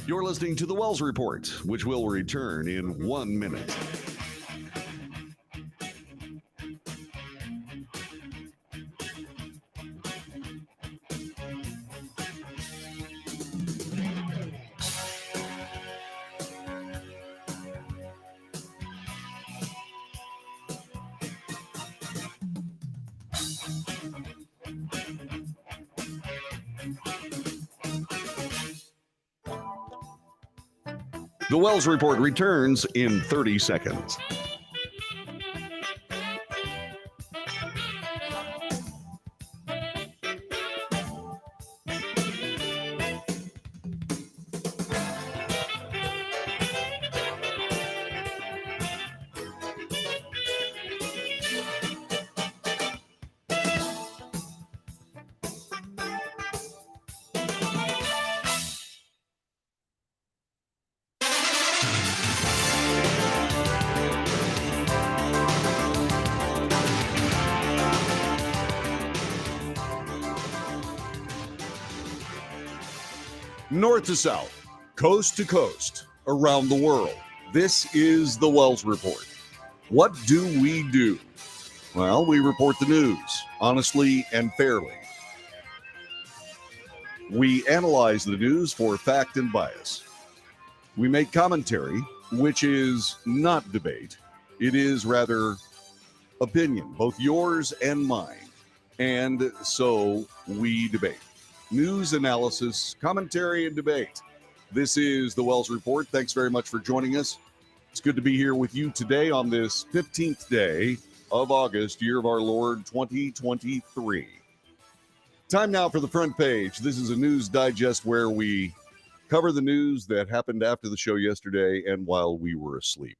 You're listening to The Wells Report, which will return in 1 minute. The Wells Report returns in 30 seconds. North to south, coast to coast, around the world. This is the Wells Report. What do we do? Well, we report the news honestly and fairly. We analyze the news for fact and bias. We make commentary, which is not debate. It is rather opinion, both yours and mine. And so we debate. News analysis, commentary, and debate. This is the Wells Report. Thanks very much for joining us. It's good to be here with you today on this 15th day of August, year of our Lord 2023. Time now for the front page. This is a news digest where we cover the news that happened after the show yesterday and while we were asleep.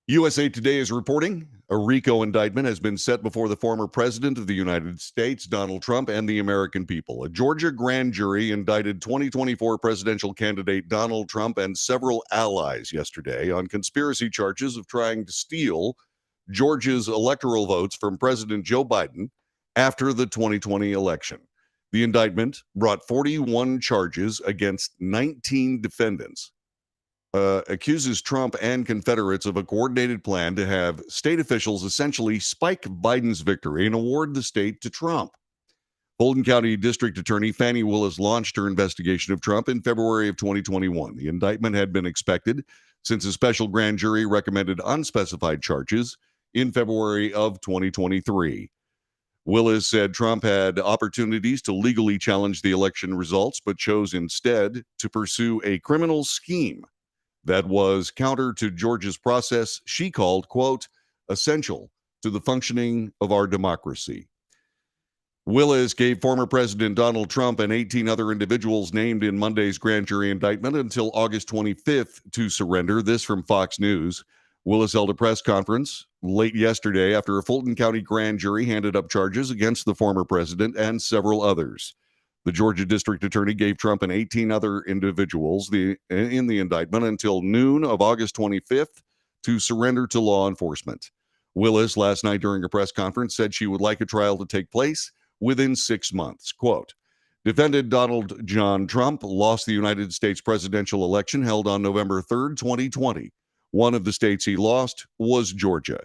USA Today is reporting a RICO indictment has been set before the former president of the United States, Donald Trump, and the American people. A Georgia grand jury indicted 2024 presidential candidate Donald Trump and several allies yesterday on conspiracy charges of trying to steal Georgia's electoral votes from President Joe Biden after the 2020 election. The indictment brought 41 charges against 19 defendants. Accuses Trump and Confederates of a coordinated plan to have state officials essentially spike Biden's victory and award the state to Trump. Fulton County District Attorney Fani Willis launched her investigation of Trump in February of 2021. The indictment had been expected since a special grand jury recommended unspecified charges in February of 2023. Willis said Trump had opportunities to legally challenge the election results, but chose instead to pursue a criminal scheme that was counter to Georgia's process she called, quote, essential to the functioning of our democracy. Willis gave former President Donald Trump and 18 other individuals named in Monday's grand jury indictment until August 25th to surrender. This from Fox News. Willis held a press conference late yesterday after a Fulton County grand jury handed up charges against the former president and several others. The Georgia District Attorney gave Trump and 18 other individuals in the indictment until noon of August 25th to surrender to law enforcement. Willis, last night during a press conference, said she would like a trial to take place within 6 months. Quote, defendant Donald John Trump lost the United States presidential election held on November 3rd, 2020. One of the states he lost was Georgia.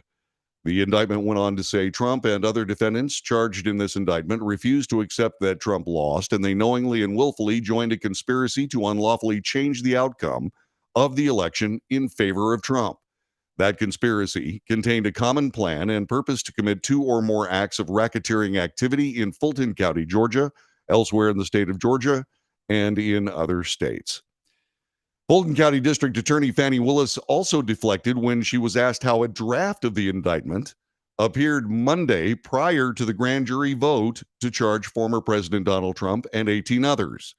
The indictment went on to say Trump and other defendants charged in this indictment refused to accept that Trump lost, and they knowingly and willfully joined a conspiracy to unlawfully change the outcome of the election in favor of Trump. That conspiracy contained a common plan and purpose to commit 2 or more acts of racketeering activity in Fulton County, Georgia, elsewhere in the state of Georgia, and in other states. Fulton County District Attorney Fani Willis also deflected when she was asked how a draft of the indictment appeared Monday prior to the grand jury vote to charge former President Donald Trump and 18 others.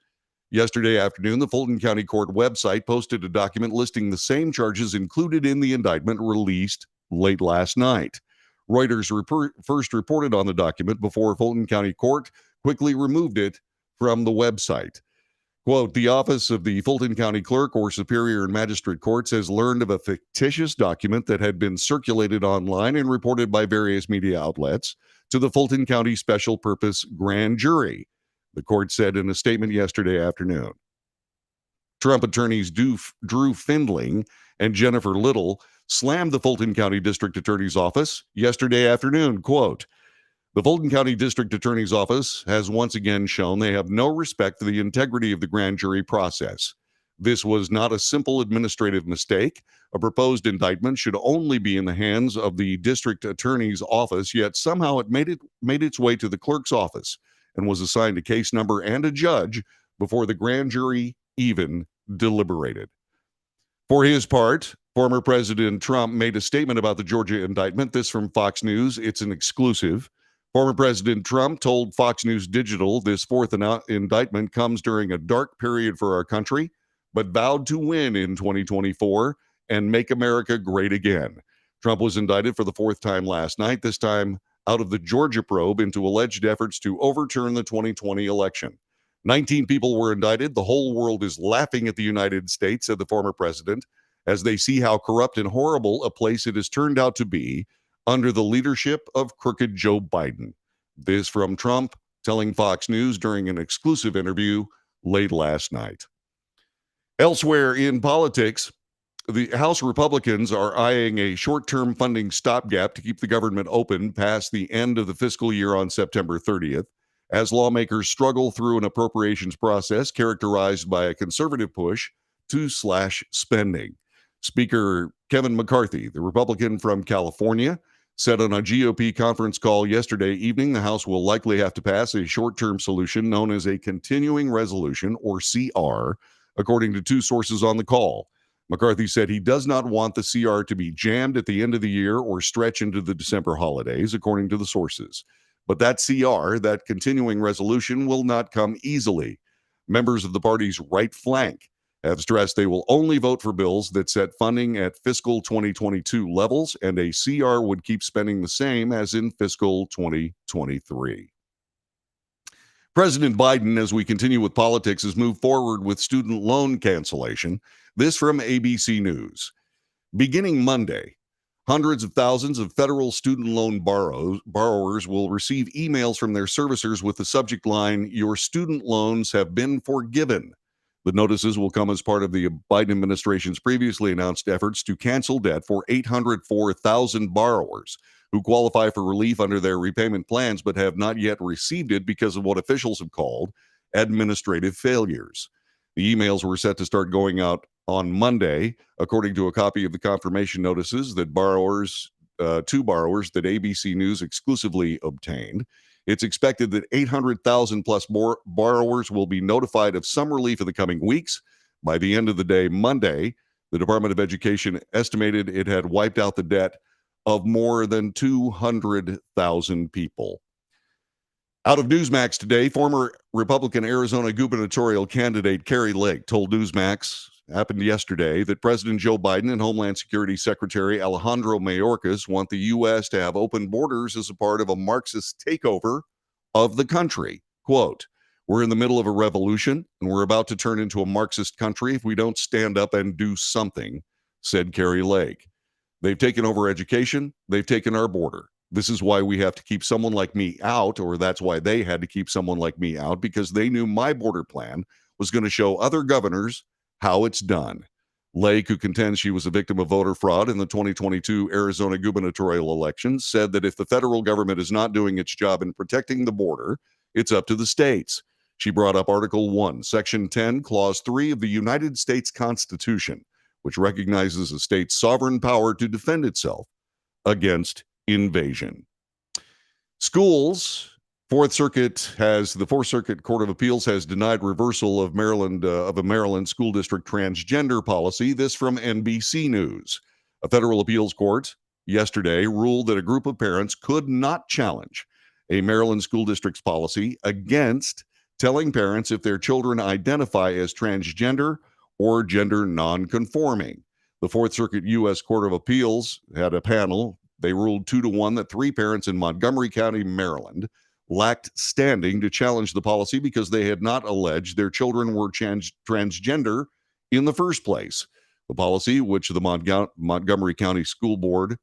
Yesterday afternoon, the Fulton County Court website posted a document listing the same charges included in the indictment released late last night. Reuters first reported on the document before Fulton County Court quickly removed it from the website. Quote, the office of the Fulton County Clerk or Superior and Magistrate Courts has learned of a fictitious document that had been circulated online and reported by various media outlets to the Fulton County Special Purpose Grand Jury, the court said in a statement yesterday afternoon. Trump attorneys Drew Findling and Jennifer Little slammed the Fulton County District Attorney's Office yesterday afternoon. Quote, the Fulton County District Attorney's Office has once again shown they have no respect for the integrity of the grand jury process. This was not a simple administrative mistake. A proposed indictment should only be in the hands of the district attorney's office, yet somehow it made its way to the clerk's office and was assigned a case number and a judge before the grand jury even deliberated. For his part, former President Trump made a statement about the Georgia indictment. This from Fox News. It's an exclusive. Former President Trump told Fox News Digital this fourth indictment comes during a dark period for our country, but vowed to win in 2024 and make America great again. Trump was indicted for the fourth time last night, this time out of the Georgia probe into alleged efforts to overturn the 2020 election. 19 people were indicted. The whole world is laughing at the United States, said the former president, as they see how corrupt and horrible a place it has turned out to be under the leadership of crooked Joe Biden. This from Trump telling Fox News during an exclusive interview late last night. Elsewhere in politics, the House Republicans are eyeing a short-term funding stopgap to keep the government open past the end of the fiscal year on September 30th, as lawmakers struggle through an appropriations process characterized by a conservative push to slash spending. Speaker Kevin McCarthy, the Republican from California, said on a GOP conference call yesterday evening the House will likely have to pass a short-term solution known as a continuing resolution, or CR, according to two sources on the call. McCarthy said he does not want the CR to be jammed at the end of the year or stretch into the December holidays, according to the sources. But that CR, that continuing resolution, will not come easily. Members of the party's right flank have stressed they will only vote for bills that set funding at fiscal 2022 levels, and a CR would keep spending the same as in fiscal 2023. President Biden, as we continue with politics, has moved forward with student loan cancellation. This from ABC News. Beginning Monday, hundreds of thousands of federal student loan borrowers will receive emails from their servicers with the subject line, "Your student loans have been forgiven." The notices will come as part of the Biden administration's previously announced efforts to cancel debt for 804,000 borrowers who qualify for relief under their repayment plans but have not yet received it because of what officials have called administrative failures. The emails were set to start going out on Monday, according to a copy of the confirmation notices that two borrowers that ABC News exclusively obtained. It's expected that 800,000 plus more borrowers will be notified of some relief in the coming weeks. By the end of the day, Monday, the Department of Education estimated it had wiped out the debt of more than 200,000 people. Out of Newsmax today, former Republican Arizona gubernatorial candidate Kari Lake told Newsmax, happened yesterday, that President Joe Biden and Homeland Security Secretary Alejandro Mayorkas want the U.S. to have open borders as a part of a Marxist takeover of the country. Quote, "We're in the middle of a revolution, and we're about to turn into a Marxist country if we don't stand up and do something," said Kari Lake. "They've taken over education. They've taken our border. This is why we have to keep someone like me out," or that's why they had to keep someone like me out, because they knew my border plan was going to show other governors how it's done. Lake, who contends she was a victim of voter fraud in the 2022 Arizona gubernatorial election, said that if the federal government is not doing its job in protecting the border, it's up to the states. She brought up Article 1, Section 10, Clause 3 of the United States Constitution, which recognizes a state's sovereign power to defend itself against invasion. Schools. The Fourth Circuit Court of Appeals has denied reversal of a Maryland school district transgender policy. This from NBC News. A federal appeals court yesterday ruled that a group of parents could not challenge a Maryland school district's policy against telling parents if their children identify as transgender or gender nonconforming. The Fourth Circuit U.S. Court of Appeals had a panel. They ruled 2-1 that 3 parents in Montgomery County, Maryland, lacked standing to challenge the policy because they had not alleged their children were transgender in the first place. The policy, which the Montgomery County School Board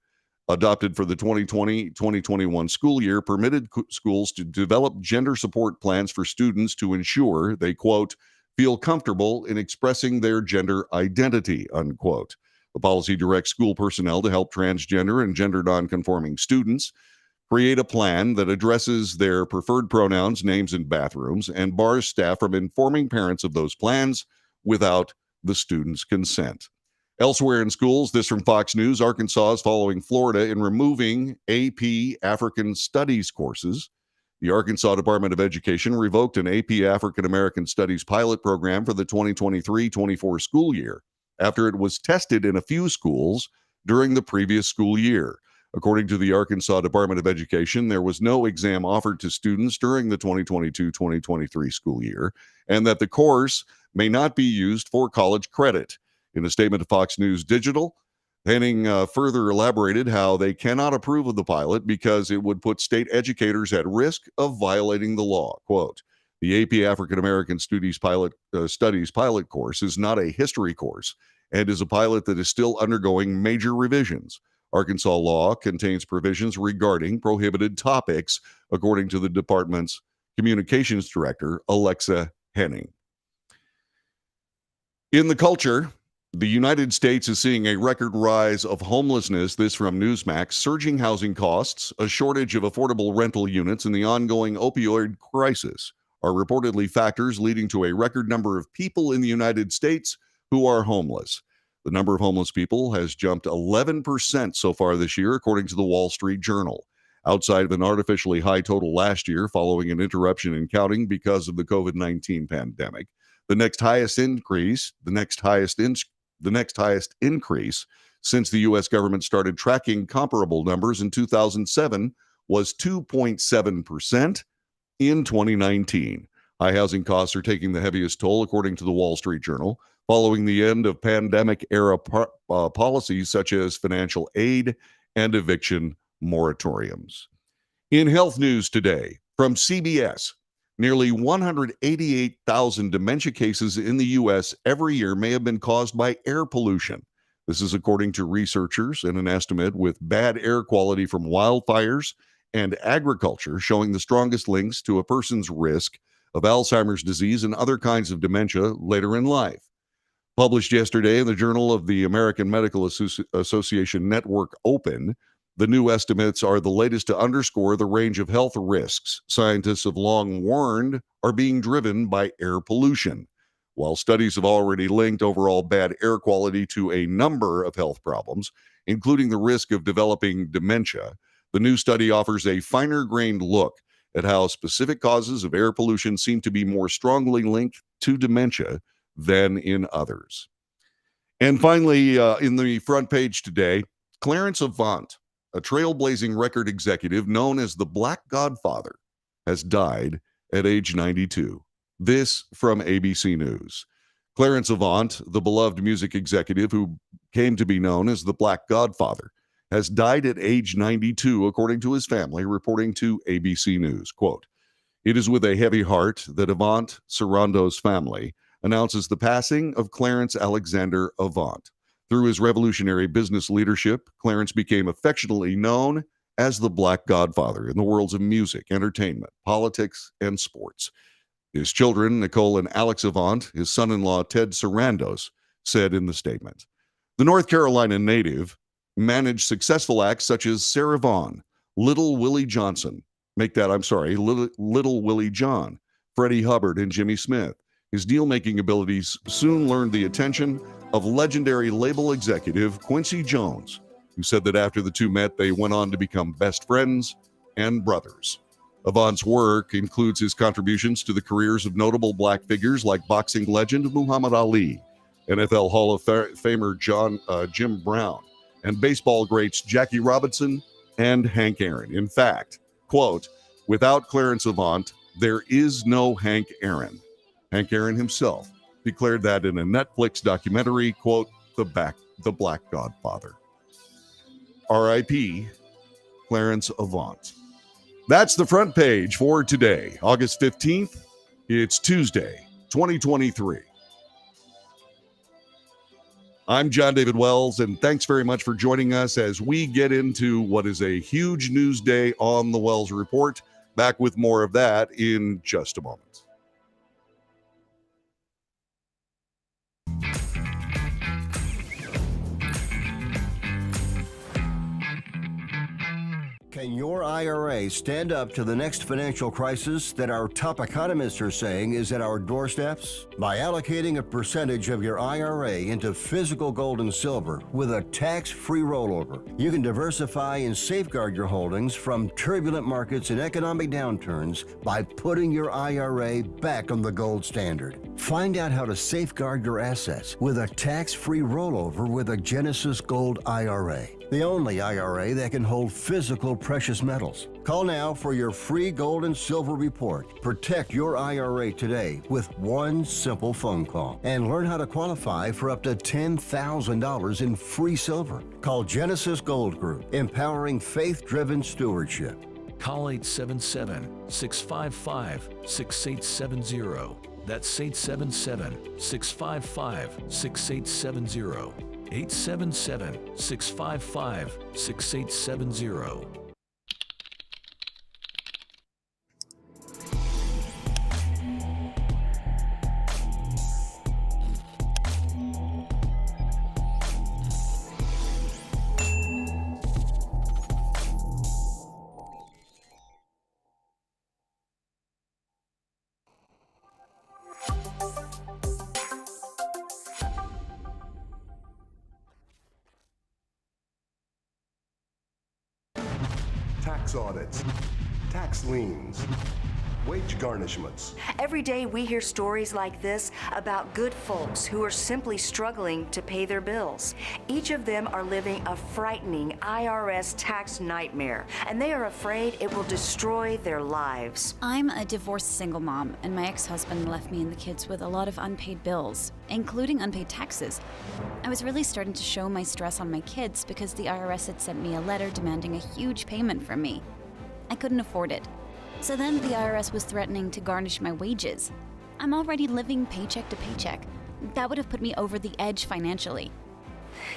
adopted for the 2020-2021 school year, permitted schools to develop gender support plans for students to ensure they, quote, feel comfortable in expressing their gender identity, unquote. The policy directs school personnel to help transgender and gender nonconforming students create a plan that addresses their preferred pronouns, names, and bathrooms, and bars staff from informing parents of those plans without the student's consent. Elsewhere in schools, this from Fox News, Arkansas is following Florida in removing AP African Studies courses. The Arkansas Department of Education revoked an AP African American Studies pilot program for the 2023-24 school year after it was tested in a few schools during the previous school year. According to the Arkansas Department of Education, there was no exam offered to students during the 2022-2023 school year, and that the course may not be used for college credit. In a statement to Fox News Digital, Henning further elaborated how they cannot approve of the pilot because it would put state educators at risk of violating the law. Quote, the AP African American Studies pilot course is not a history course and is a pilot that is still undergoing major revisions. Arkansas law contains provisions regarding prohibited topics, according to the department's communications director, Alexa Henning. In the culture, the United States is seeing a record rise of homelessness. This from Newsmax. Surging housing costs, a shortage of affordable rental units, and the ongoing opioid crisis are reportedly factors leading to a record number of people in the United States who are homeless. The number of homeless people has jumped 11% so far this year, according to the Wall Street Journal. Outside of an artificially high total last year following an interruption in counting because of the COVID-19 pandemic, the next highest increase since the U.S. government started tracking comparable numbers in 2007 was 2.7% in 2019. High housing costs are taking the heaviest toll, according to the Wall Street Journal, following the end of pandemic-era policies such as financial aid and eviction moratoriums. In health news today, from CBS, nearly 188,000 dementia cases in the U.S. every year may have been caused by air pollution. This is according to researchers and an estimate with bad air quality from wildfires and agriculture showing the strongest links to a person's risk of Alzheimer's disease and other kinds of dementia later in life. Published yesterday in the Journal of the American Medical Association Network Open, the new estimates are the latest to underscore the range of health risks scientists have long warned are being driven by air pollution. While studies have already linked overall bad air quality to a number of health problems, including the risk of developing dementia, the new study offers a finer-grained look at how specific causes of air pollution seem to be more strongly linked to dementia than in others. And finally, in the front page today, Clarence Avant, a trailblazing record executive known as the Black Godfather, has died at age 92. This from ABC News. Clarence Avant, the beloved music executive who came to be known as the Black Godfather, has died at age 92, according to his family, reporting to ABC News. Quote, it is with a heavy heart that Avant Sarando's family announces the passing of Clarence Alexander Avant. Through his revolutionary business leadership, Clarence became affectionately known as the Black Godfather in the worlds of music, entertainment, politics, and sports. His children, Nicole and Alex Avant, his son-in-law, Ted Sarandos, said in the statement. The North Carolina native managed successful acts such as Sarah Vaughan, Little Willie John, Freddie Hubbard, and Jimmy Smith. His deal-making abilities soon earned the attention of legendary label executive Quincy Jones, who said that after the two met, they went on to become best friends and brothers. Avant's work includes his contributions to the careers of notable black figures like boxing legend Muhammad Ali, NFL Hall of Famer Jim Brown, and baseball greats Jackie Robinson and Hank Aaron. In fact, quote, without Clarence Avant, there is no Hank Aaron. Hank Aaron himself declared that in a Netflix documentary, quote, The Black Godfather. R.I.P. Clarence Avant. That's the front page for today, August 15th. It's Tuesday, 2023. I'm John David Wells, and thanks very much for joining us as we get into what is a huge news day on the Wells Report. Back with more of that in just a moment. Can your IRA stand up to the next financial crisis that our top economists are saying is at our doorsteps? By allocating a percentage of your IRA into physical gold and silver with a tax-free rollover, you can diversify and safeguard your holdings from turbulent markets and economic downturns by putting your IRA back on the gold standard. Find out how to safeguard your assets with a tax-free rollover with a Genesis Gold IRA, the only IRA that can hold physical precious metals. Call now for your free gold and silver report. Protect your IRA today with one simple phone call and learn how to qualify for up to $10,000 in free silver. Call Genesis Gold Group, empowering faith-driven stewardship. Call 877-655-6870. That's 877-655-6870. 877-655-6870. Tax audits, tax liens, wage garnishments. Every day we hear stories like this about good folks who are simply struggling to pay their bills. Each of them are living a frightening IRS tax nightmare, and they are afraid it will destroy their lives. I'm a divorced single mom, and my ex-husband left me and the kids with a lot of unpaid bills, including unpaid taxes. I was really starting to show my stress on my kids because the IRS had sent me a letter demanding a huge payment from me. I couldn't afford it. So then the IRS was threatening to garnish my wages. I'm already living paycheck to paycheck. That would have put me over the edge financially.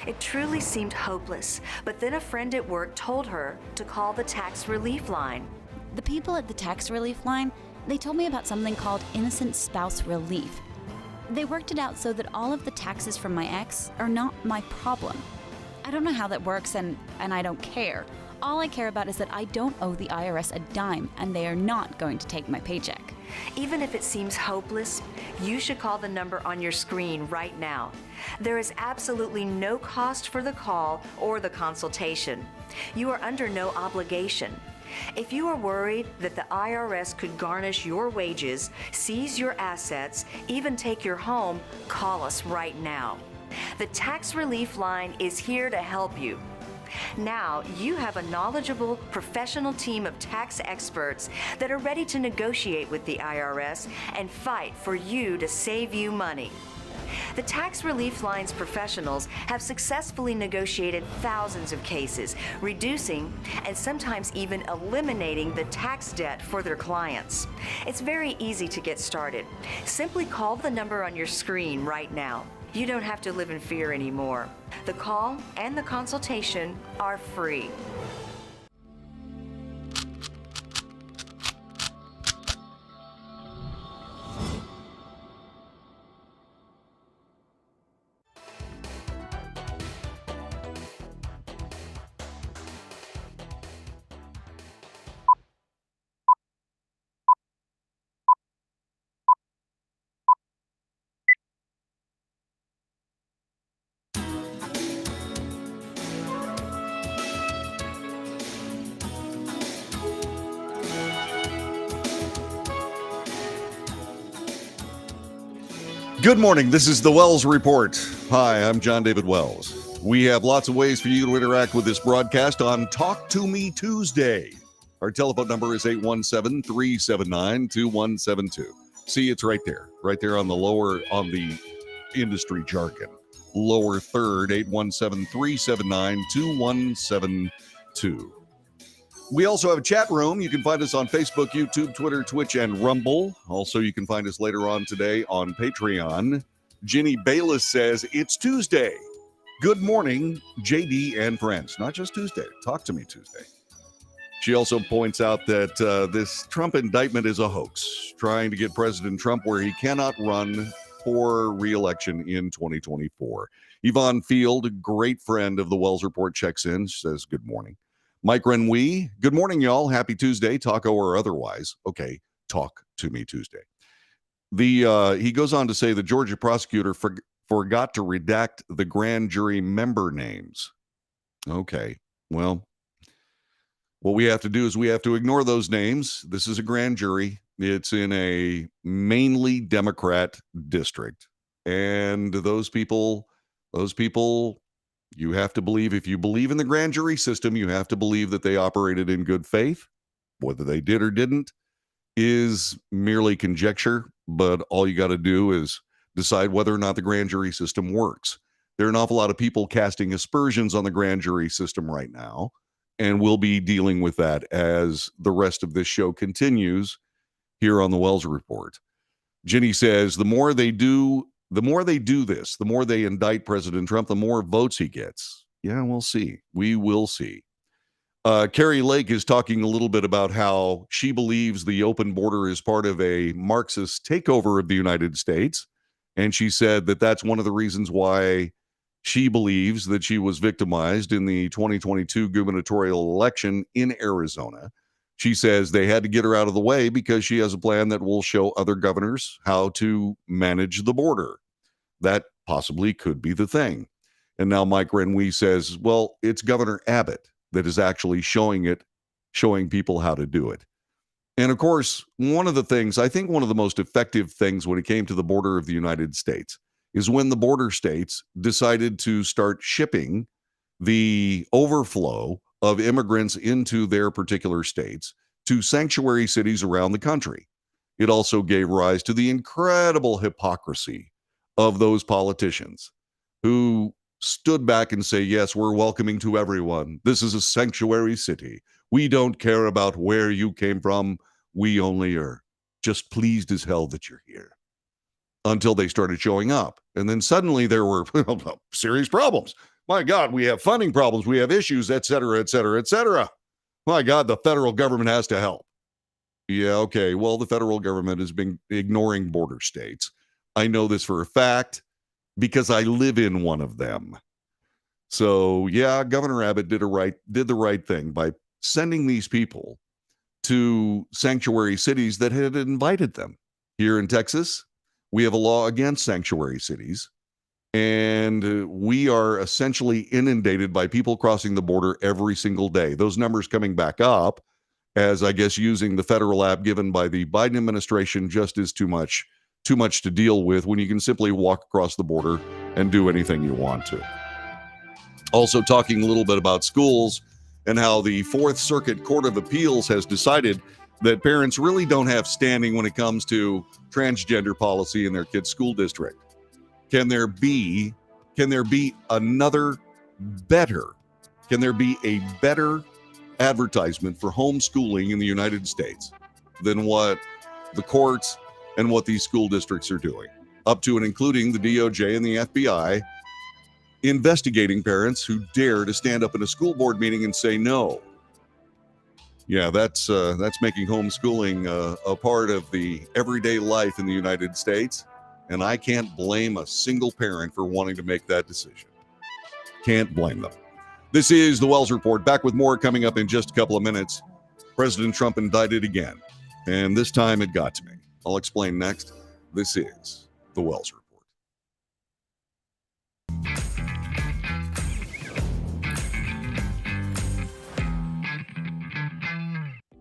It truly seemed hopeless, but then a friend at work told her to call the tax relief line. The people at the tax relief line, they told me about something called innocent spouse relief. They worked it out so that all of the taxes from my ex are not my problem. I don't know how that works, and I don't care. All I care about is that I don't owe the IRS a dime, and they are not going to take my paycheck. Even if it seems hopeless, you should call the number on your screen right now. There is absolutely no cost for the call or the consultation. You are under no obligation. If you are worried that the IRS could garnish your wages, seize your assets, even take your home, call us right now. The Tax Relief Line is here to help you. Now, you have a knowledgeable, professional team of tax experts that are ready to negotiate with the IRS and fight for you to save you money. The Tax Relief Line's professionals have successfully negotiated thousands of cases, reducing and sometimes even eliminating the tax debt for their clients. It's very easy to get started. Simply call the number on your screen right now. You don't have to live in fear anymore. The call and the consultation are free. Good morning. This is the Wells Report. Hi, I'm John David Wells. We have lots of ways for you to interact with this broadcast on Talk to Me Tuesday. Our telephone number is 817-379-2172. See, it's right there on the industry jargon. Lower third, 817-379-2172. We also have a chat room. You can find us on Facebook, YouTube, Twitter, Twitch, and Rumble. Also, you can find us later on today on Patreon. Ginny Bayless says, it's Tuesday. Good morning, JD and friends. Not just Tuesday. Talk to Me Tuesday. She also points out that this Trump indictment is a hoax, trying to get President Trump where he cannot run for re-election in 2024. Yvonne Field, a great friend of the Wells Report, checks in, says good morning. Mike Renwee, good morning, y'all. Happy Tuesday, taco or otherwise. Okay, talk to me Tuesday. He goes on to say the Georgia prosecutor forgot to redact the grand jury member names. Okay, well, what we have to do is we have to ignore those names. This is a grand jury. It's in a mainly Democrat district. And those people, you have to believe, if you believe in the grand jury system, you have to believe that they operated in good faith. Whether they did or didn't is merely conjecture, but all you got to do is decide whether or not the grand jury system works. There are an awful lot of people casting aspersions on the grand jury system right now, and we'll be dealing with that as the rest of this show continues here on the Wells Report. Ginny says the more they do this, the more they indict President Trump, the more votes he gets. Yeah, we'll see. We will see. Carrie Lake is talking a little bit about how she believes the open border is part of a Marxist takeover of the United States. And she said that that's one of the reasons why she believes that she was victimized in the 2022 gubernatorial election in Arizona. She says they had to get her out of the way because she has a plan that will show other governors how to manage the border. That possibly could be the thing. And now Mike Renwee says, well, it's Governor Abbott that is actually showing people how to do it. And of course, one of the most effective things when it came to the border of the United States is when the border states decided to start shipping the overflow of immigrants into their particular states to sanctuary cities around the country. It also gave rise to the incredible hypocrisy of those politicians who stood back and say, yes, we're welcoming to everyone. This is a sanctuary city. We don't care about where you came from. We only are just pleased as hell that you're here. Until they started showing up. And then suddenly there were serious problems. My God, we have funding problems. We have issues, et cetera, et cetera, et cetera. My God, the federal government has to help. Yeah, okay. Well, the federal government has been ignoring border states. I know this for a fact because I live in one of them. So yeah, Governor Abbott did the right thing by sending these people to sanctuary cities that had invited them. Here in Texas, we have a law against sanctuary cities, and we are essentially inundated by people crossing the border every single day. Those numbers coming back up as, I guess, using the federal app given by the Biden administration just is too much to deal with when you can simply walk across the border and do anything you want to. Also talking a little bit about schools and how the Fourth Circuit Court of Appeals has decided that parents really don't have standing when it comes to transgender policy in their kids' school district. Can there be a better advertisement for homeschooling in the United States than what the courts and what these school districts are doing, up to and including the DOJ and the FBI investigating parents who dare to stand up in a school board meeting and say no? Yeah, that's making homeschooling a part of the everyday life in the United States, and I can't blame a single parent for wanting to make that decision. Can't blame them. This is the Wells Report, back with more coming up in just a couple of minutes. President Trump indicted again, and this time it got to me. I'll explain next. This is the Wells Report.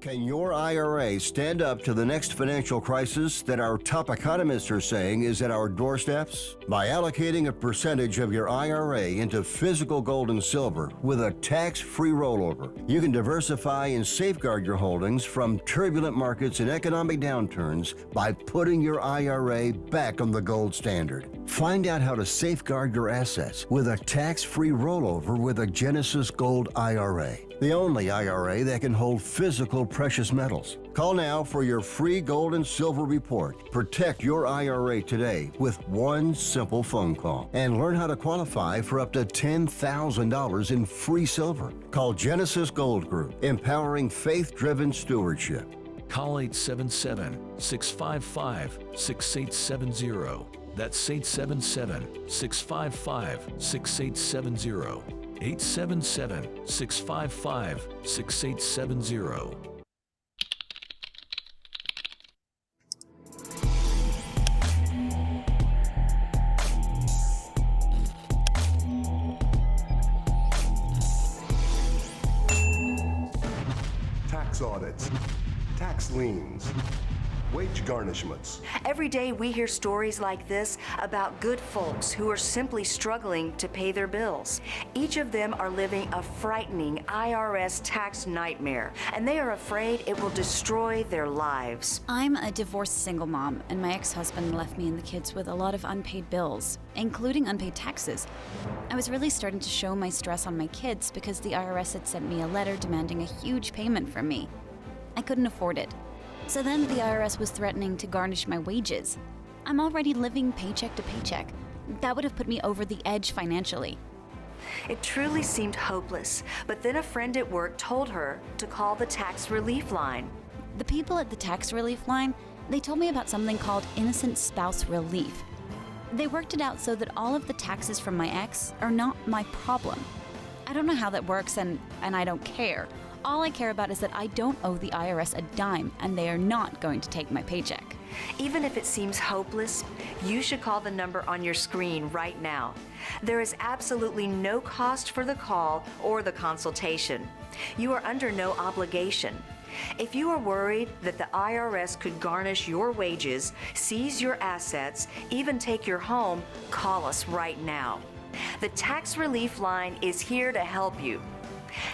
Can your IRA stand up to the next financial crisis that our top economists are saying is at our doorsteps? By allocating a percentage of your IRA into physical gold and silver with a tax-free rollover, you can diversify and safeguard your holdings from turbulent markets and economic downturns by putting your IRA back on the gold standard. Find out how to safeguard your assets with a tax-free rollover with a Genesis Gold IRA, the only IRA that can hold physical precious metals. Call now for your free gold and silver report. Protect your IRA today with one simple phone call and learn how to qualify for up to $10,000 in free silver. Call Genesis Gold Group, empowering faith-driven stewardship. Call 877-655-6870. That's 877-655-6870. 877 655 6870. Tax audits, tax liens, wage garnishments. Every day we hear stories like this about good folks who are simply struggling to pay their bills. Each of them are living a frightening IRS tax nightmare, and they are afraid it will destroy their lives. I'm a divorced single mom, and my ex-husband left me and the kids with a lot of unpaid bills, including unpaid taxes. I was really starting to show my stress on my kids because the IRS had sent me a letter demanding a huge payment from me. I couldn't afford it. So then the IRS was threatening to garnish my wages. I'm already living paycheck to paycheck. That would have put me over the edge financially. It truly seemed hopeless, but then a friend at work told her to call the tax relief line. The people at the tax relief line, they told me about something called innocent spouse relief. They worked it out so that all of the taxes from my ex are not my problem. I don't know how that works, and I don't care. All I care about is that I don't owe the IRS a dime, and they are not going to take my paycheck. Even if it seems hopeless, you should call the number on your screen right now. There is absolutely no cost for the call or the consultation. You are under no obligation. If you are worried that the IRS could garnish your wages, seize your assets, even take your home, call us right now. The Tax Relief Line is here to help you.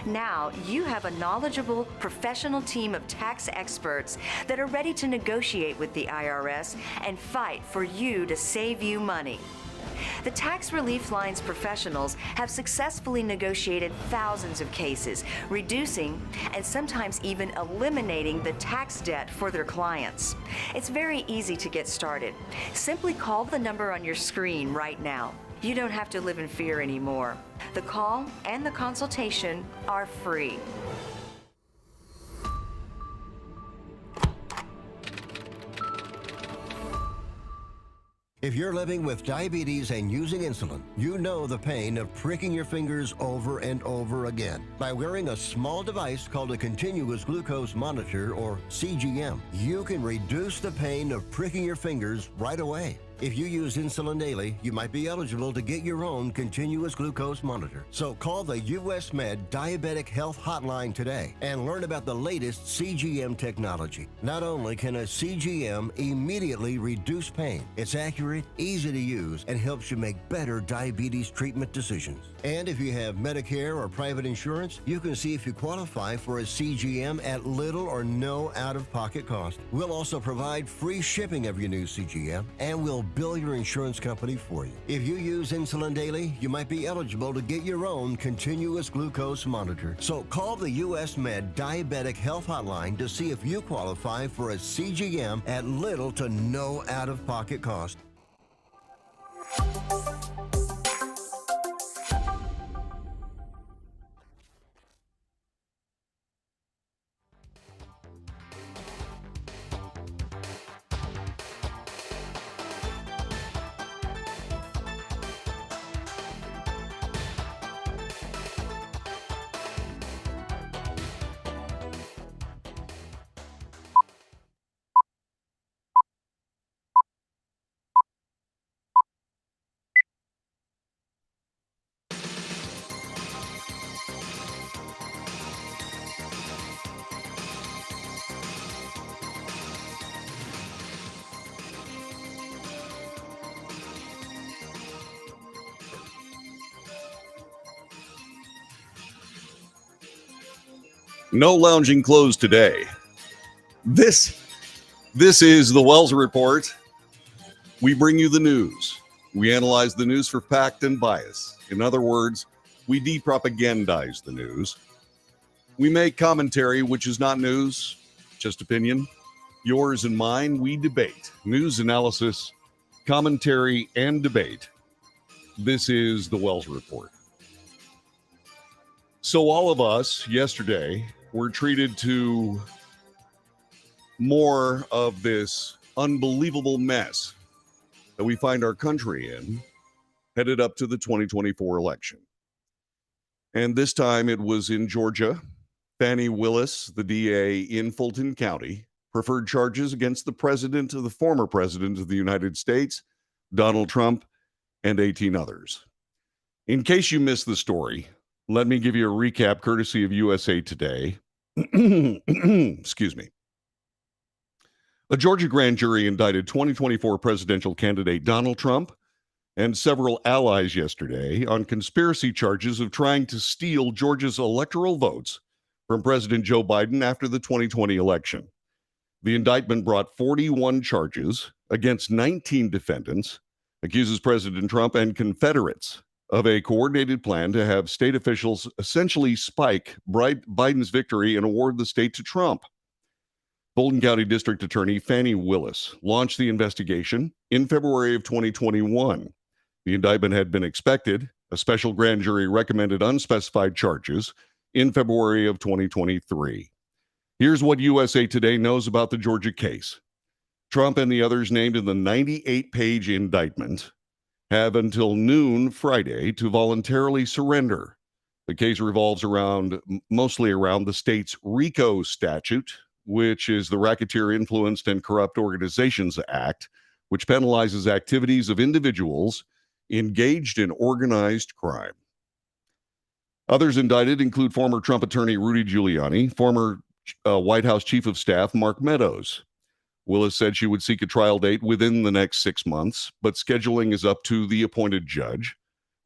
Now, you have a knowledgeable, professional team of tax experts that are ready to negotiate with the IRS and fight for you to save you money. The Tax Relief Line's professionals have successfully negotiated thousands of cases, reducing and sometimes even eliminating the tax debt for their clients. It's very easy to get started. Simply call the number on your screen right now. You don't have to live in fear anymore. The call and the consultation are free. If you're living with diabetes and using insulin, you know the pain of pricking your fingers over and over again. By wearing a small device called a continuous glucose monitor, or CGM, you can reduce the pain of pricking your fingers right away. If you use insulin daily, you might be eligible to get your own continuous glucose monitor. So call the US Med Diabetic Health Hotline today and learn about the latest CGM technology. Not only can a CGM immediately reduce pain, it's accurate, easy to use, and helps you make better diabetes treatment decisions. And if you have Medicare or private insurance, you can see if you qualify for a CGM at little or no out-of-pocket cost. We'll also provide free shipping of your new CGM, and we'll bill your insurance company for you. If you use insulin daily, you might be eligible to get your own continuous glucose monitor. So call the US Med Diabetic Health Hotline to see if you qualify for a CGM at little to no out-of-pocket cost. No lounging clothes today. This is the Wells Report. We bring you the news. We analyze the news for fact and bias. In other words, we depropagandize the news. We make commentary, which is not news, just opinion. Yours and mine, we debate. News analysis, commentary, and debate. This is the Wells Report. So all of us yesterday were treated to more of this unbelievable mess that we find our country in headed up to the 2024 election. And this time it was in Georgia. Fannie Willis, the DA in Fulton County, preferred charges against the former president of the United States, Donald Trump, and 18 others. In case you missed the story, let me give you a recap courtesy of USA Today. Excuse me. A Georgia grand jury indicted 2024 presidential candidate Donald Trump and several allies yesterday on conspiracy charges of trying to steal Georgia's electoral votes from President Joe Biden after the 2020 election. The indictment brought 41 charges against 19 defendants, accuses President Trump and Confederates of a coordinated plan to have state officials essentially spike Biden's victory and award the state to Trump. Fulton County District Attorney Fannie Willis launched the investigation in February of 2021. The indictment had been expected. A special grand jury recommended unspecified charges in February of 2023. Here's what USA Today knows about the Georgia case. Trump and the others named in the 98-page indictment have until noon Friday to voluntarily surrender. The case revolves mostly around the state's RICO statute, which is the Racketeer Influenced and Corrupt Organizations Act, which penalizes activities of individuals engaged in organized crime. Others indicted include former Trump attorney Rudy Giuliani, former White House Chief of Staff Mark Meadows. Willis said she would seek a trial date within the next 6 months, but scheduling is up to the appointed judge.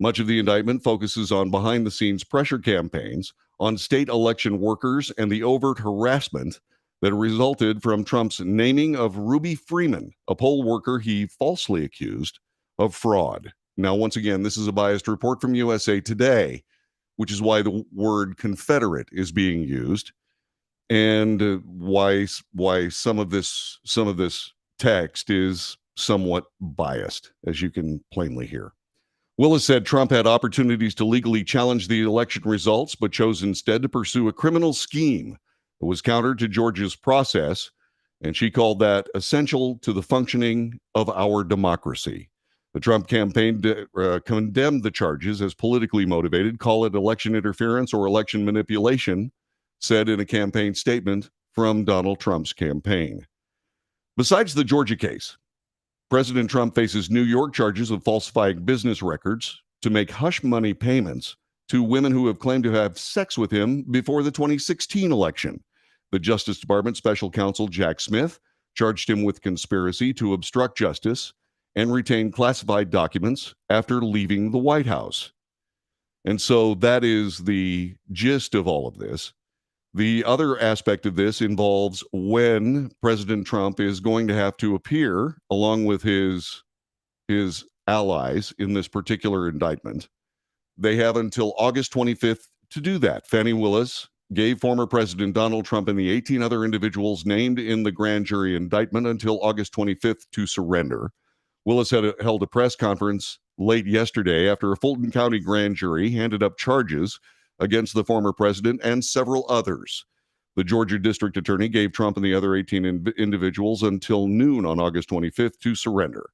Much of the indictment focuses on behind-the-scenes pressure campaigns on state election workers and the overt harassment that resulted from Trump's naming of Ruby Freeman, a poll worker he falsely accused of fraud. Now, once again, this is a biased report from USA Today, which is why the word Confederate is being used, and why some of this text is somewhat biased, as you can plainly hear. Willis said Trump had opportunities to legally challenge the election results, but chose instead to pursue a criminal scheme that was counter to Georgia's process, and she called that essential to the functioning of our democracy. The Trump campaign condemned the charges as politically motivated, call it election interference or election manipulation, said in a campaign statement from Donald Trump's campaign. Besides the Georgia case, President Trump faces New York charges of falsifying business records to make hush money payments to women who have claimed to have sex with him before the 2016 election. The Justice Department special counsel Jack Smith charged him with conspiracy to obstruct justice and retain classified documents after leaving the White House. And so that is the gist of all of this. The other aspect of this involves when President Trump is going to have to appear along with his allies in this particular indictment. They have until August 25th to do that. Fannie Willis gave former President Donald Trump and the 18 other individuals named in the grand jury indictment until August 25th to surrender. Willis had held a press conference late yesterday after a Fulton County grand jury handed up charges against the former president and several others. The Georgia district attorney gave Trump and the other 18 individuals until noon on August 25th to surrender.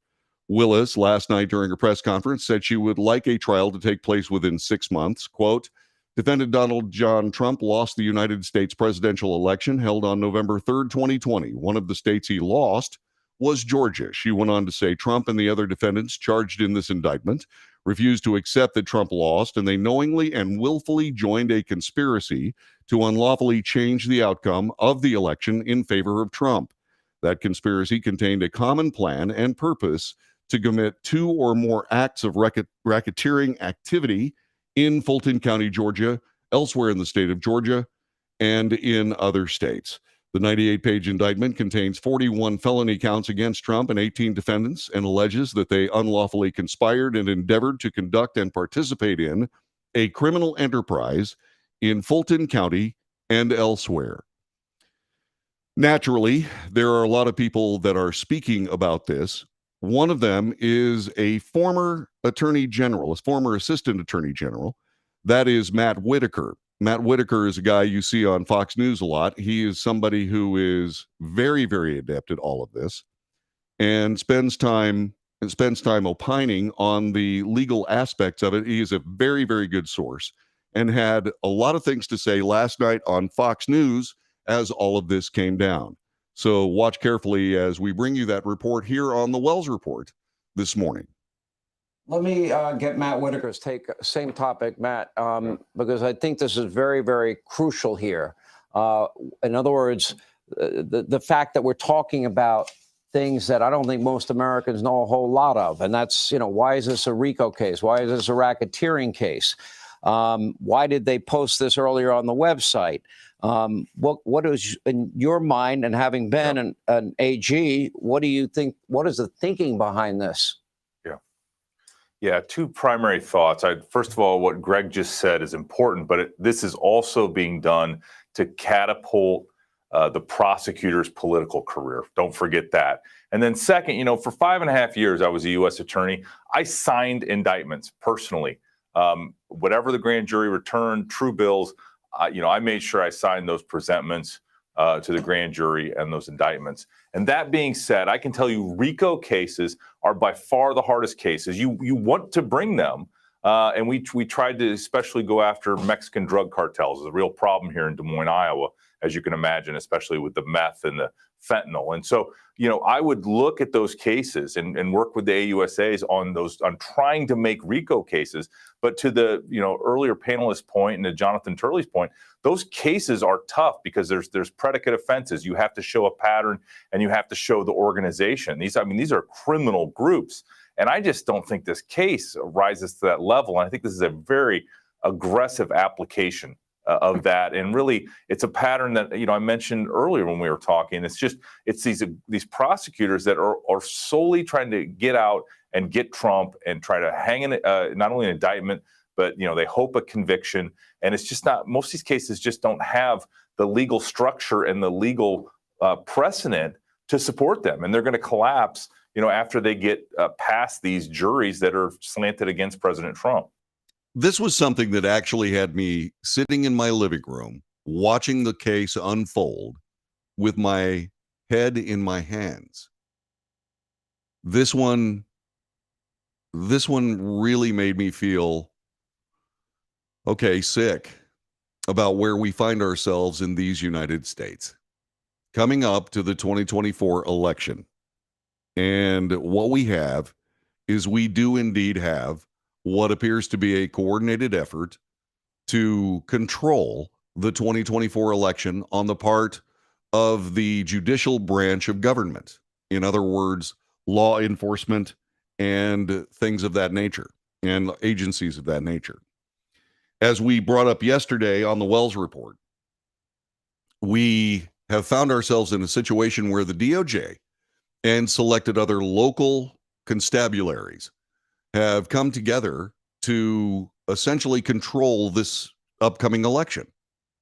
Willis, last night during a press conference, said she would like a trial to take place within 6 months. Quote, defendant Donald John Trump lost the United States presidential election held on November 3rd, 2020. One of the states he lost was Georgia. She went on to say Trump and the other defendants charged in this indictment refused to accept that Trump lost, and they knowingly and willfully joined a conspiracy to unlawfully change the outcome of the election in favor of Trump. That conspiracy contained a common plan and purpose to commit 2 or more acts of racketeering activity in Fulton County, Georgia, elsewhere in the state of Georgia, and in other states. The 98-page indictment contains 41 felony counts against Trump and 18 defendants and alleges that they unlawfully conspired and endeavored to conduct and participate in a criminal enterprise in Fulton County and elsewhere. Naturally, there are a lot of people that are speaking about this. One of them is a former attorney general, a former assistant attorney general. That is Matt Whitaker. Matt Whitaker is a guy you see on Fox News a lot. He is somebody who is very, very adept at all of this and spends time opining on the legal aspects of it. He is a very, very good source. and had a lot of things to say last night on Fox News as all of this came down. So watch carefully as we bring you that report here on the Wells Report this morning. Let me get Matt Whitaker's take, same topic, Matt, because I think this is very, very crucial here. In other words, the fact that we're talking about things that I don't think most Americans know a whole lot of, and that's, why is this a RICO case? Why is this a racketeering case? Why did they post this earlier on the website? What is in your mind, and having been an AG, what do you think? What is the thinking behind this? Yeah, two primary thoughts. First of all, what Greg just said is important, but this is also being done to catapult the prosecutor's political career. Don't forget that. And then second, for 5.5 years, I was a U.S. attorney. I signed indictments personally. Whatever the grand jury returned, true bills, I made sure I signed those presentments to the grand jury and those indictments. And that being said, I can tell you RICO cases are by far the hardest cases. You want to bring them. And we tried to especially go after Mexican drug cartels. It's a real problem here in Des Moines, Iowa, as you can imagine, especially with the meth and the fentanyl. And so, I would look at those cases and work with the AUSAs on trying to make RICO cases. But to the, earlier panelist point and to Jonathan Turley's point, those cases are tough because there's predicate offenses. You have to show a pattern and you have to show the organization. These are criminal groups. And I just don't think this case rises to that level. And I think this is a very aggressive application of that. And really, it's a pattern that, I mentioned earlier when we were talking. It's these prosecutors that are solely trying to get out and get Trump and try to hang in not only an indictment, but, they hope a conviction. And it's just not, most of these cases just don't have the legal structure and the legal precedent to support them. And they're going to collapse, after they get past these juries that are slanted against President Trump. This was something that actually had me sitting in my living room, watching the case unfold with my head in my hands. This one really made me feel, sick about where we find ourselves in these United States. Coming up to the 2024 election. And what we have is we do indeed have what appears to be a coordinated effort to control the 2024 election on the part of the judicial branch of government. In other words, law enforcement and things of that nature, and agencies of that nature. As we brought up yesterday on the Wells Report, we have found ourselves in a situation where the DOJ and selected other local constabularies have come together to essentially control this upcoming election,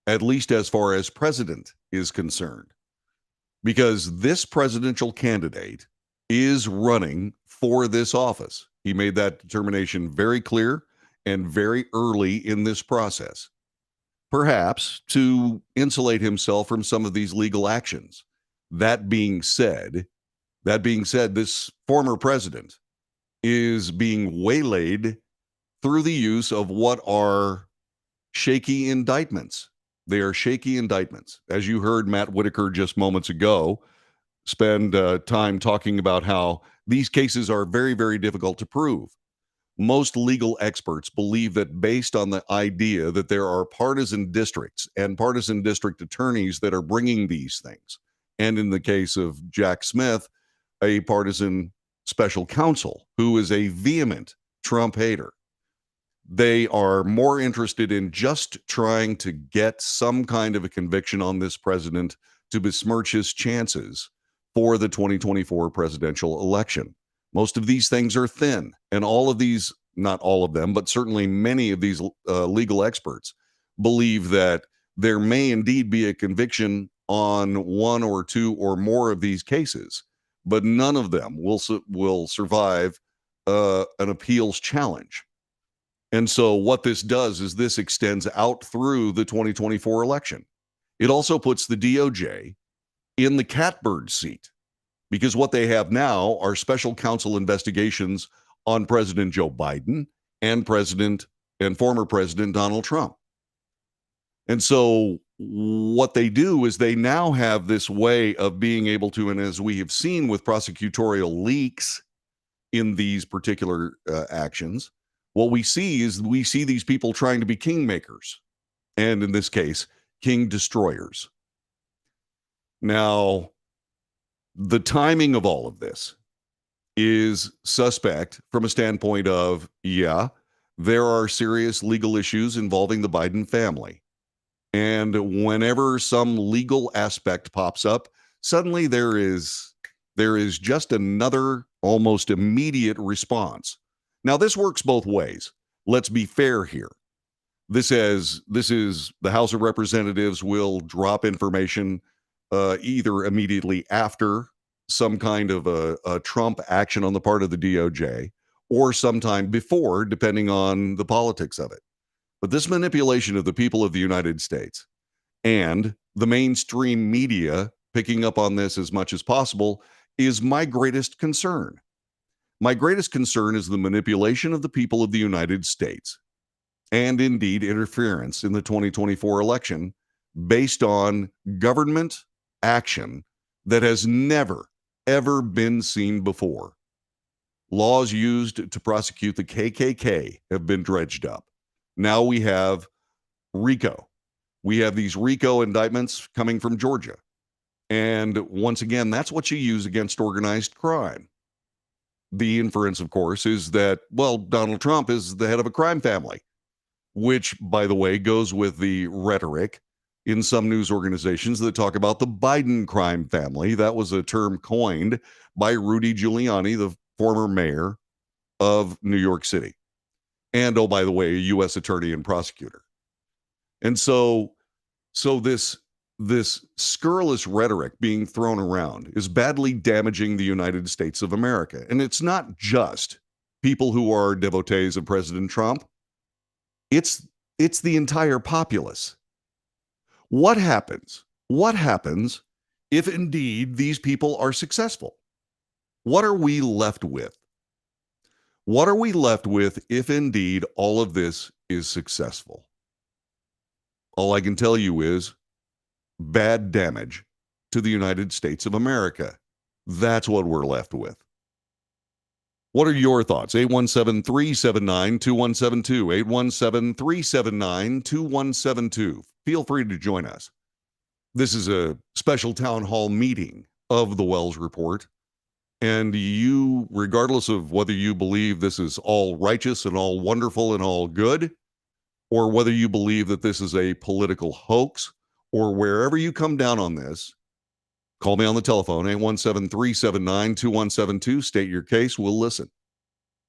at least as far as president is concerned. Because this presidential candidate is running for this office. He made that determination very clear and very early in this process, perhaps to insulate himself from some of these legal actions. That being said, this former president is being waylaid through the use of what are shaky indictments. They are shaky indictments. As you heard Matt Whitaker just moments ago spend time talking about how these cases are very, very difficult to prove. Most legal experts believe that based on the idea that there are partisan districts and partisan district attorneys that are bringing these things, and in the case of Jack Smith, a partisan special counsel who is a vehement Trump hater. They are more interested in just trying to get some kind of a conviction on this president to besmirch his chances for the 2024 presidential election. Most of these things are thin, and all of these, not all of them, but certainly many of these legal experts believe that there may indeed be a conviction on one or two or more of these cases, but none of them will survive an appeals challenge. And so what this does is this extends out through the 2024 election. It also puts the DOJ in the catbird seat, because what they have now are special counsel investigations on President Joe Biden and former President Donald Trump. And so what they do is they now have this way of being able to, and as we have seen with prosecutorial leaks in these particular actions, what we see is we see these people trying to be kingmakers, and in this case, king destroyers. Now, the timing of all of this is suspect from a standpoint of, yeah, there are serious legal issues involving the Biden family. And whenever some legal aspect pops up, suddenly there is just another almost immediate response. Now, this works both ways. Let's be fair here. This is the House of Representatives will drop information either immediately after some kind of a Trump action on the part of the DOJ or sometime before, depending on the politics of it. But this manipulation of the people of the United States and the mainstream media picking up on this as much as possible is my greatest concern. My greatest concern is the manipulation of the people of the United States and indeed interference in the 2024 election based on government action that has never, ever been seen before. Laws used to prosecute the KKK have been dredged up. Now we have RICO. We have these RICO indictments coming from Georgia. And once again, that's what you use against organized crime. The inference, of course, is that, well, Donald Trump is the head of a crime family, which, by the way, goes with the rhetoric in some news organizations that talk about the Biden crime family. That was a term coined by Rudy Giuliani, the former mayor of New York City. And, oh, by the way, a U.S. attorney and prosecutor. And so this scurrilous rhetoric being thrown around is badly damaging the United States of America. And it's not just people who are devotees of President Trump. It's the entire populace. What happens? What happens if indeed these people are successful? What are we left with? What are we left with if indeed all of this is successful? All I can tell you is bad damage to the United States of America. That's what we're left with. What are your thoughts? 817-379-2172. 817-379-2172. Feel free to join us. This is a special town hall meeting of the Wells Report. And you, regardless of whether you believe this is all righteous and all wonderful and all good, or whether you believe that this is a political hoax, or wherever you come down on this, call me on the telephone, 817-379-2172. State your case. We'll listen.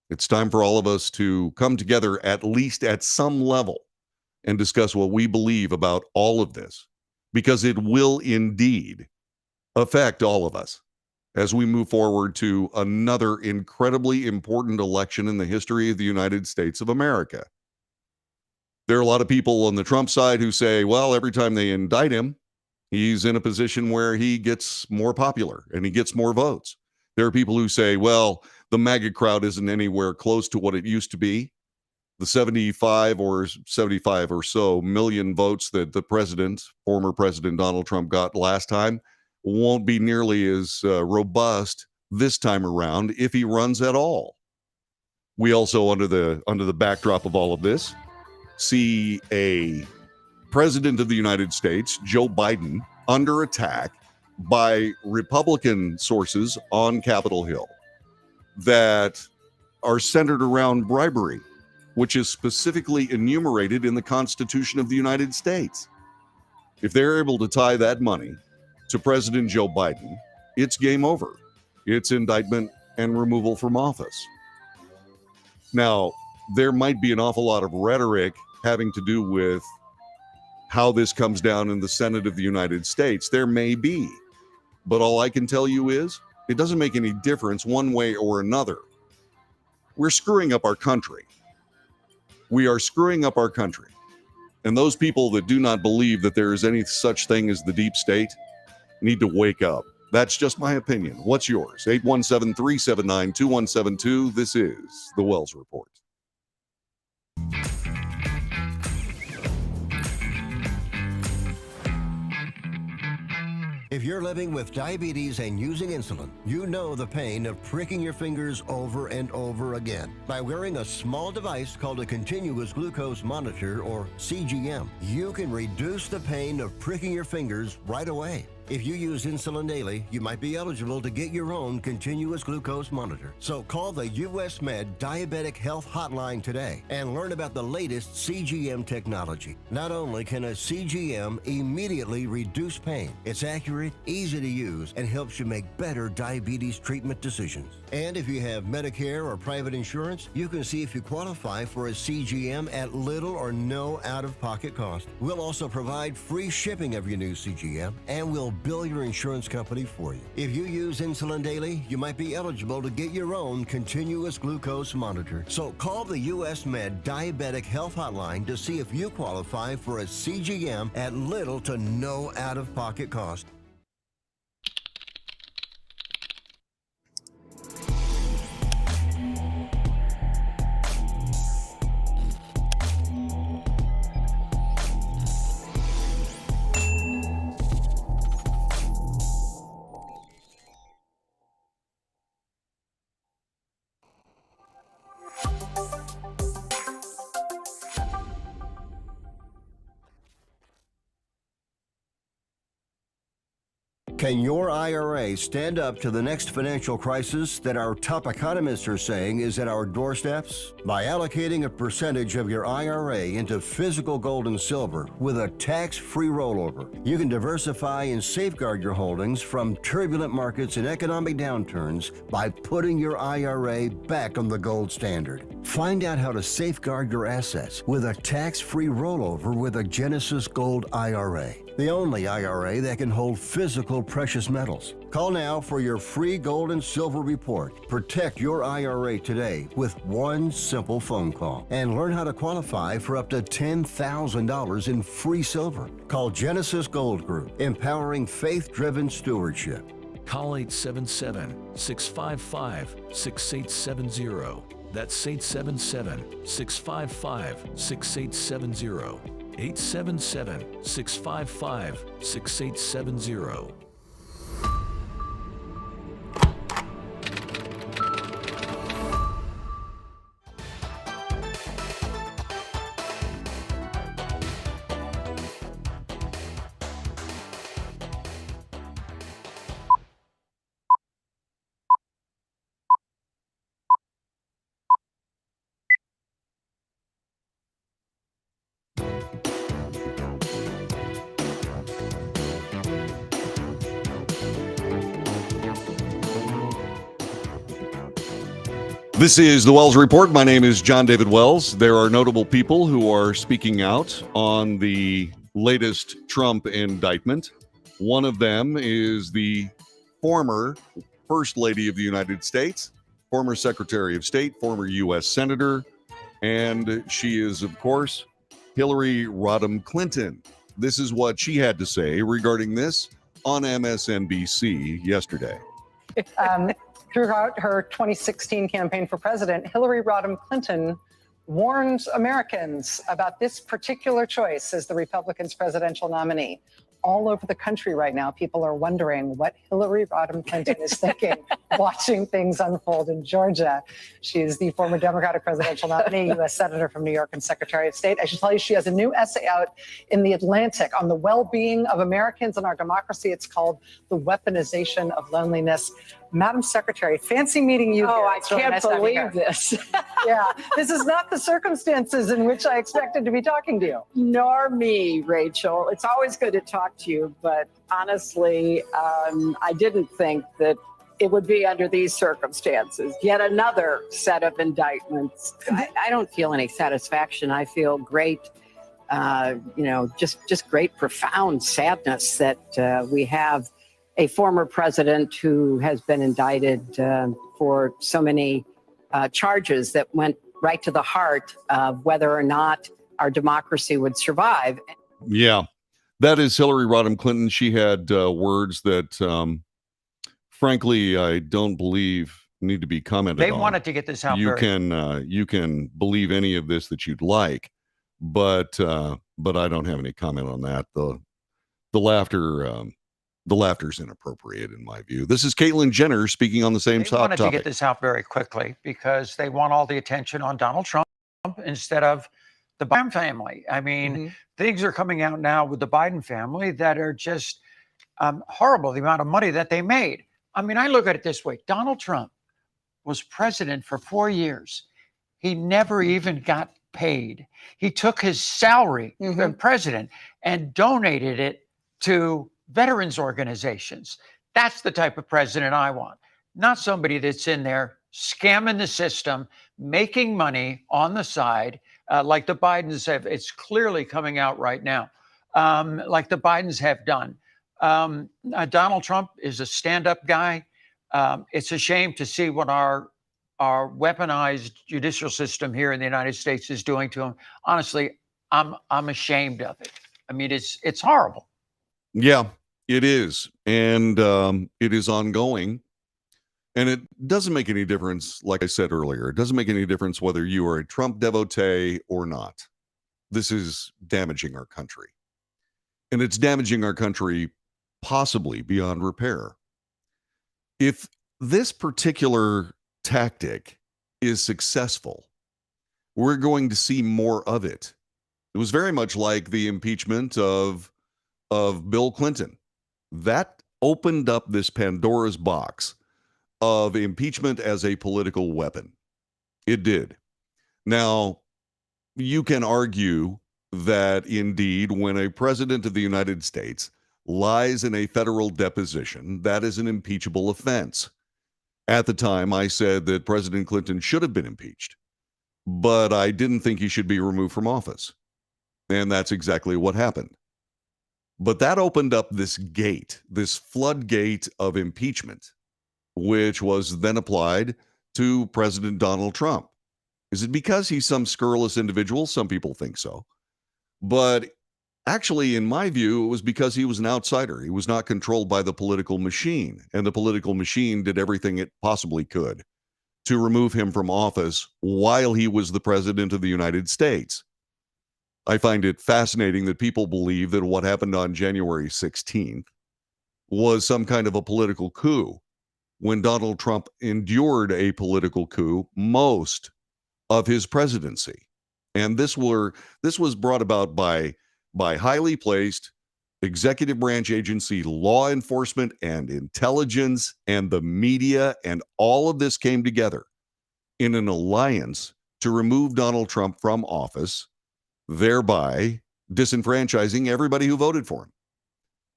It's time for all of us to come together, at least at some level, and discuss what we believe about all of this, because it will indeed affect all of us as we move forward to another incredibly important election in the history of the United States of America. There are a lot of people on the Trump side who say, well, every time they indict him, he's in a position where he gets more popular and he gets more votes. There are people who say, well, the MAGA crowd isn't anywhere close to what it used to be. The 75 or so million votes that the former President Donald Trump got last time won't be nearly as robust this time around if he runs at all. We also, under the backdrop of all of this, see a president of the United States, Joe Biden, under attack by Republican sources on Capitol Hill that are centered around bribery, which is specifically enumerated in the Constitution of the United States. If they're able to tie that money to President Joe Biden, it's game over. It's indictment and removal from office. Now, there might be an awful lot of rhetoric having to do with how this comes down in the Senate of the United States. There may be, but all I can tell you is it doesn't make any difference one way or another. We're screwing up our country. We are screwing up our country. And those people that do not believe that there is any such thing as the deep state need to wake up. That's just my opinion. What's yours? 817-379-2172. This is The Wells Report. If you're living with diabetes and using insulin, you know the pain of pricking your fingers over and over again. By wearing a small device called a continuous glucose monitor, or CGM, you can reduce the pain of pricking your fingers right away. If you use insulin daily, you might be eligible to get your own continuous glucose monitor. So call the US Med Diabetic Health Hotline today and learn about the latest CGM technology. Not only can a CGM immediately reduce pain, it's accurate, easy to use, and helps you make better diabetes treatment decisions. And if you have Medicare or private insurance, you can see if you qualify for a CGM at little or no out-of-pocket cost. We'll also provide free shipping of your new CGM, and we'll bill your insurance company for you. If you use insulin daily, you might be eligible to get your own continuous glucose monitor. So call the US Med Diabetic Health Hotline to see if you qualify for a CGM at little to no out-of-pocket cost. Can your IRA stand up to the next financial crisis that our top economists are saying is at our doorsteps? By allocating a percentage of your IRA into physical gold and silver with a tax-free rollover, you can diversify and safeguard your holdings from turbulent markets and economic downturns by putting your IRA back on the gold standard. Find out how to safeguard your assets with a tax-free rollover with a Genesis Gold IRA, the only IRA that can hold physical precious metals. Call now for your free gold and silver report. Protect your IRA today with one simple phone call and learn how to qualify for up to $10,000 in free silver. Call Genesis Gold Group, empowering faith-driven stewardship. Call 877-655-6870. That's 877-655-6870. 877-655-6870. This is the Wells Report. My name is John David Wells. There are notable people who are speaking out on the latest Trump indictment. One of them is the former First Lady of the United States, former Secretary of State, former U.S. Senator, and she is, of course, Hillary Rodham Clinton. This is what she had to say regarding this on MSNBC yesterday. Throughout her 2016 campaign for president, Hillary Rodham Clinton warned Americans about this particular choice as the Republicans' presidential nominee. All over the country right now, people are wondering what Hillary Rodham Clinton is thinking, watching things unfold in Georgia. She is the former Democratic presidential nominee, U.S. Senator from New York and Secretary of State. I should tell you, she has a new essay out in The Atlantic on the well-being of Americans and our democracy. It's called The Weaponization of Loneliness. Madam Secretary, fancy meeting you. Oh, here. I It's really can't nice to have you believe here. this. Yeah, this is not the circumstances in which I expected to be talking to you. Nor me, Rachel. It's always good to talk to you, but honestly, I didn't think that it would be under these circumstances. Yet another set of indictments. I don't feel any satisfaction. I feel great, just great, profound sadness that we have a former president who has been indicted for so many charges that went right to the heart of whether or not our democracy would survive. Yeah, that is Hillary Rodham Clinton. She had words that, frankly, I don't believe need to be commented on. They wanted to get this out. You can believe any of this that you'd like, but I don't have any comment on that. The laughter The laughter's inappropriate in my view. This is Caitlyn Jenner speaking on the same They wanted to topic. get this out very quickly because they want all the attention on Donald Trump instead of the Biden family. I mean, things are coming out now with the Biden family that are just horrible, the amount of money that they made. I mean, I look at it this way. Donald Trump was president for 4 years. He never even got paid. He took his salary from president and donated it to veterans organizations. That's the type of president I want, not somebody that's in there scamming the system, making money on the side, like the Bidens have. It's clearly coming out right now, like the Bidens have done. Donald Trump is a stand-up guy. It's a shame to see what our weaponized judicial system here in the United States is doing to him. Honestly, I'm ashamed of it. I mean, it's horrible. Yeah, it is. And it is ongoing. And it doesn't make any difference, like I said earlier, it doesn't make any difference whether you are a Trump devotee or not. This is damaging our country. And it's damaging our country possibly beyond repair. If this particular tactic is successful, we're going to see more of it. It was very much like the impeachment of Bill Clinton. That opened up this Pandora's box of impeachment as a political weapon. It did. Now, you can argue that indeed, when a president of the United States lies in a federal deposition, that is an impeachable offense. At the time, I said that President Clinton should have been impeached, but I didn't think he should be removed from office. And that's exactly what happened. But that opened up this gate, this floodgate of impeachment, which was then applied to President Donald Trump. Is it because he's some scurrilous individual? Some people think so. But actually, in my view, it was because he was an outsider. He was not controlled by the political machine, and the political machine did everything it possibly could to remove him from office while he was the president of the United States. I find it fascinating that people believe that what happened on January 16th was some kind of a political coup, when Donald Trump endured a political coup most of his presidency. And this was brought about by highly placed executive branch agency, law enforcement and intelligence and the media, and all of this came together in an alliance to remove Donald Trump from office, thereby disenfranchising everybody who voted for him.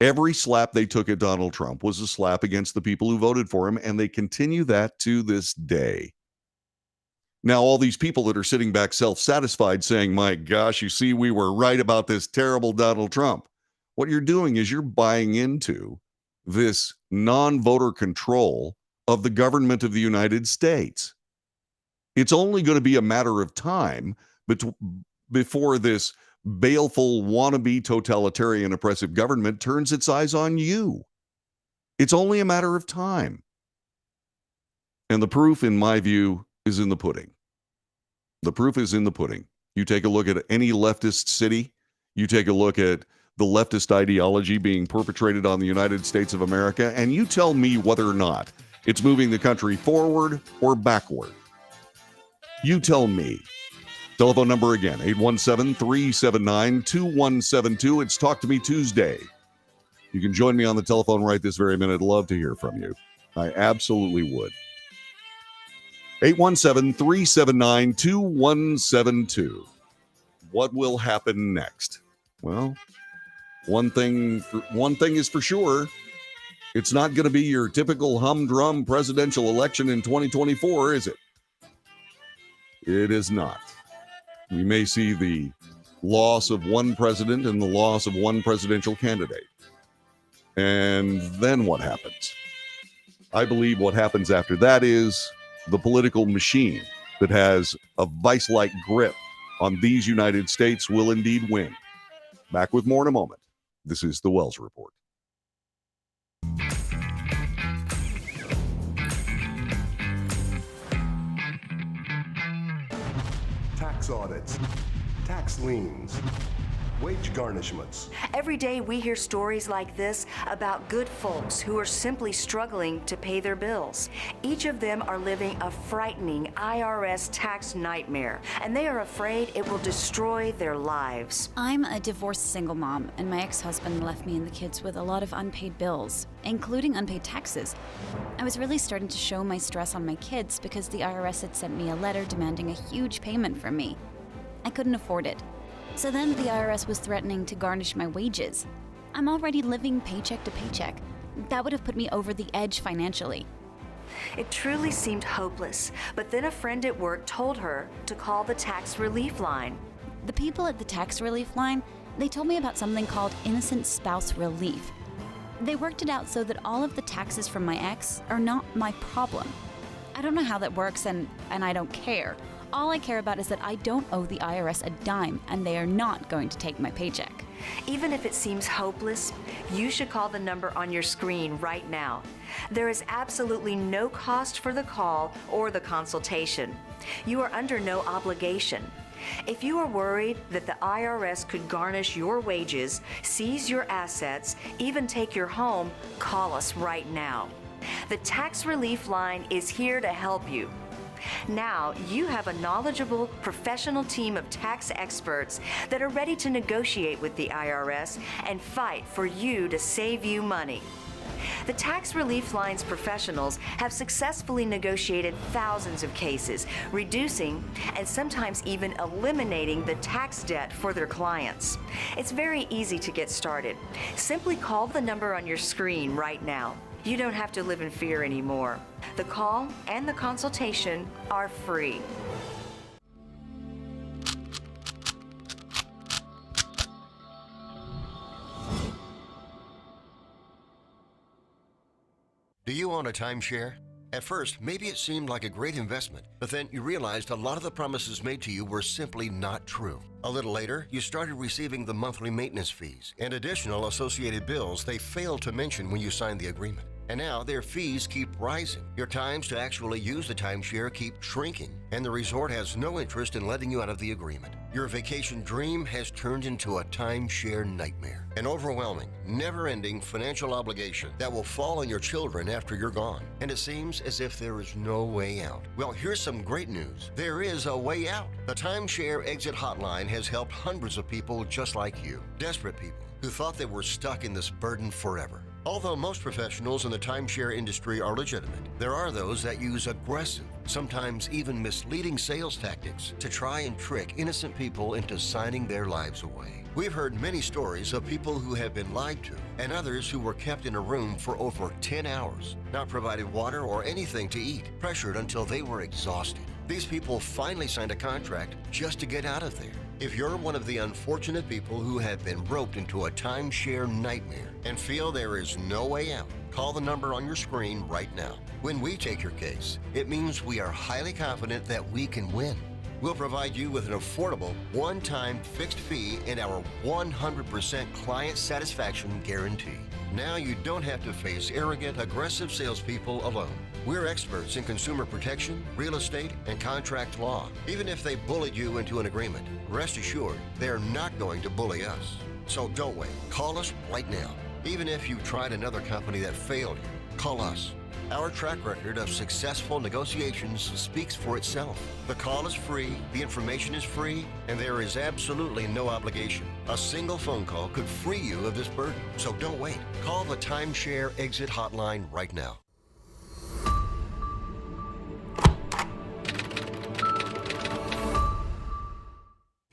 Every slap they took at Donald Trump was a slap against the people who voted for him, and they continue that to this day. Now, all these people that are sitting back self-satisfied saying, my gosh, you see, we were right about this terrible Donald Trump. What you're doing is you're buying into this non-voter control of the government of the United States. It's only going to be a matter of time before this baleful wannabe totalitarian oppressive government turns its eyes on you. It's only a matter of time. And the proof, in my view, is in the pudding. The proof is in the pudding. You take a look at any leftist city, you take a look at the leftist ideology being perpetrated on the United States of America, and you tell me whether or not it's moving the country forward or backward. You tell me. Telephone number again, 817-379-2172. It's Talk to Me Tuesday. You can join me on the telephone right this very minute. Love to hear from you. I absolutely would. 817-379-2172. What will happen next? Well, one thing is for sure. It's not going to be your typical humdrum presidential election in 2024, is it? It is not. We may see the loss of one president and the loss of one presidential candidate. And then what happens? I believe what happens after that is the political machine that has a vice-like grip on these United States will indeed win. Back with more in a moment. This is The Wells Report. Tax audits, tax liens, wage garnishments. Every day we hear stories like this about good folks who are simply struggling to pay their bills. Each of them are living a frightening IRS tax nightmare, and they are afraid it will destroy their lives. I'm a divorced single mom, and my ex-husband left me and the kids with a lot of unpaid bills, including unpaid taxes. I was really starting to show my stress on my kids because the IRS had sent me a letter demanding a huge payment from me. I couldn't afford it. So then the IRS was threatening to garnish my wages. I'm already living paycheck to paycheck. That would have put me over the edge financially. It truly seemed hopeless, but then a friend at work told her to call the tax relief line. The people at the tax relief line, they told me about something called innocent spouse relief. They worked it out so that all of the taxes from my ex are not my problem. I don't know how that works, and I don't care. All I care about is that I don't owe the IRS a dime, and they are not going to take my paycheck. Even if it seems hopeless, you should call the number on your screen right now. There is absolutely no cost for the call or the consultation. You are under no obligation. If you are worried that the IRS could garnish your wages, seize your assets, even take your home, call us right now. The Tax Relief Line is here to help you. Now you have a knowledgeable, professional team of tax experts that are ready to negotiate with the IRS and fight for you to save you money. The Tax Relief Line's professionals have successfully negotiated thousands of cases, reducing and sometimes even eliminating the tax debt for their clients. It's very easy to get started. Simply call the number on your screen right now. You don't have to live in fear anymore. The call and the consultation are free. Do you own a timeshare? At first, maybe it seemed like a great investment, but then you realized a lot of the promises made to you were simply not true. A little later, you started receiving the monthly maintenance fees and additional associated bills they failed to mention when you signed the agreement. And now their fees keep rising. Your times to actually use the timeshare keep shrinking, and the resort has no interest in letting you out of the agreement. Your vacation dream has turned into a timeshare nightmare, an overwhelming, never-ending financial obligation that will fall on your children after you're gone. And it seems as if there is no way out. Well, here's some great news. There is a way out. The Timeshare Exit Hotline has helped hundreds of people just like you, desperate people who thought they were stuck in this burden forever. Although most professionals in the timeshare industry are legitimate, there are those that use aggressive, sometimes even misleading sales tactics to try and trick innocent people into signing their lives away. We've heard many stories of people who have been lied to and others who were kept in a room for over 10 hours, not provided water or anything to eat, pressured until they were exhausted. These people finally signed a contract just to get out of there. If you're one of the unfortunate people who have been roped into a timeshare nightmare and feel there is no way out, call the number on your screen right now. When we take your case, it means we are highly confident that we can win. We'll provide you with an affordable, one-time fixed fee and our 100% client satisfaction guarantee. Now you don't have to face arrogant, aggressive salespeople alone. We're experts in consumer protection, real estate, and contract law. Even if they bullied you into an agreement, rest assured they're not going to bully us. So don't wait. Call us right now. Even if you tried another company that failed you, call us. Our track record of successful negotiations speaks for itself. The call is free, the information is free, and there is absolutely no obligation. A single phone call could free you of this burden. So don't wait. Call the Timeshare Exit Hotline right now.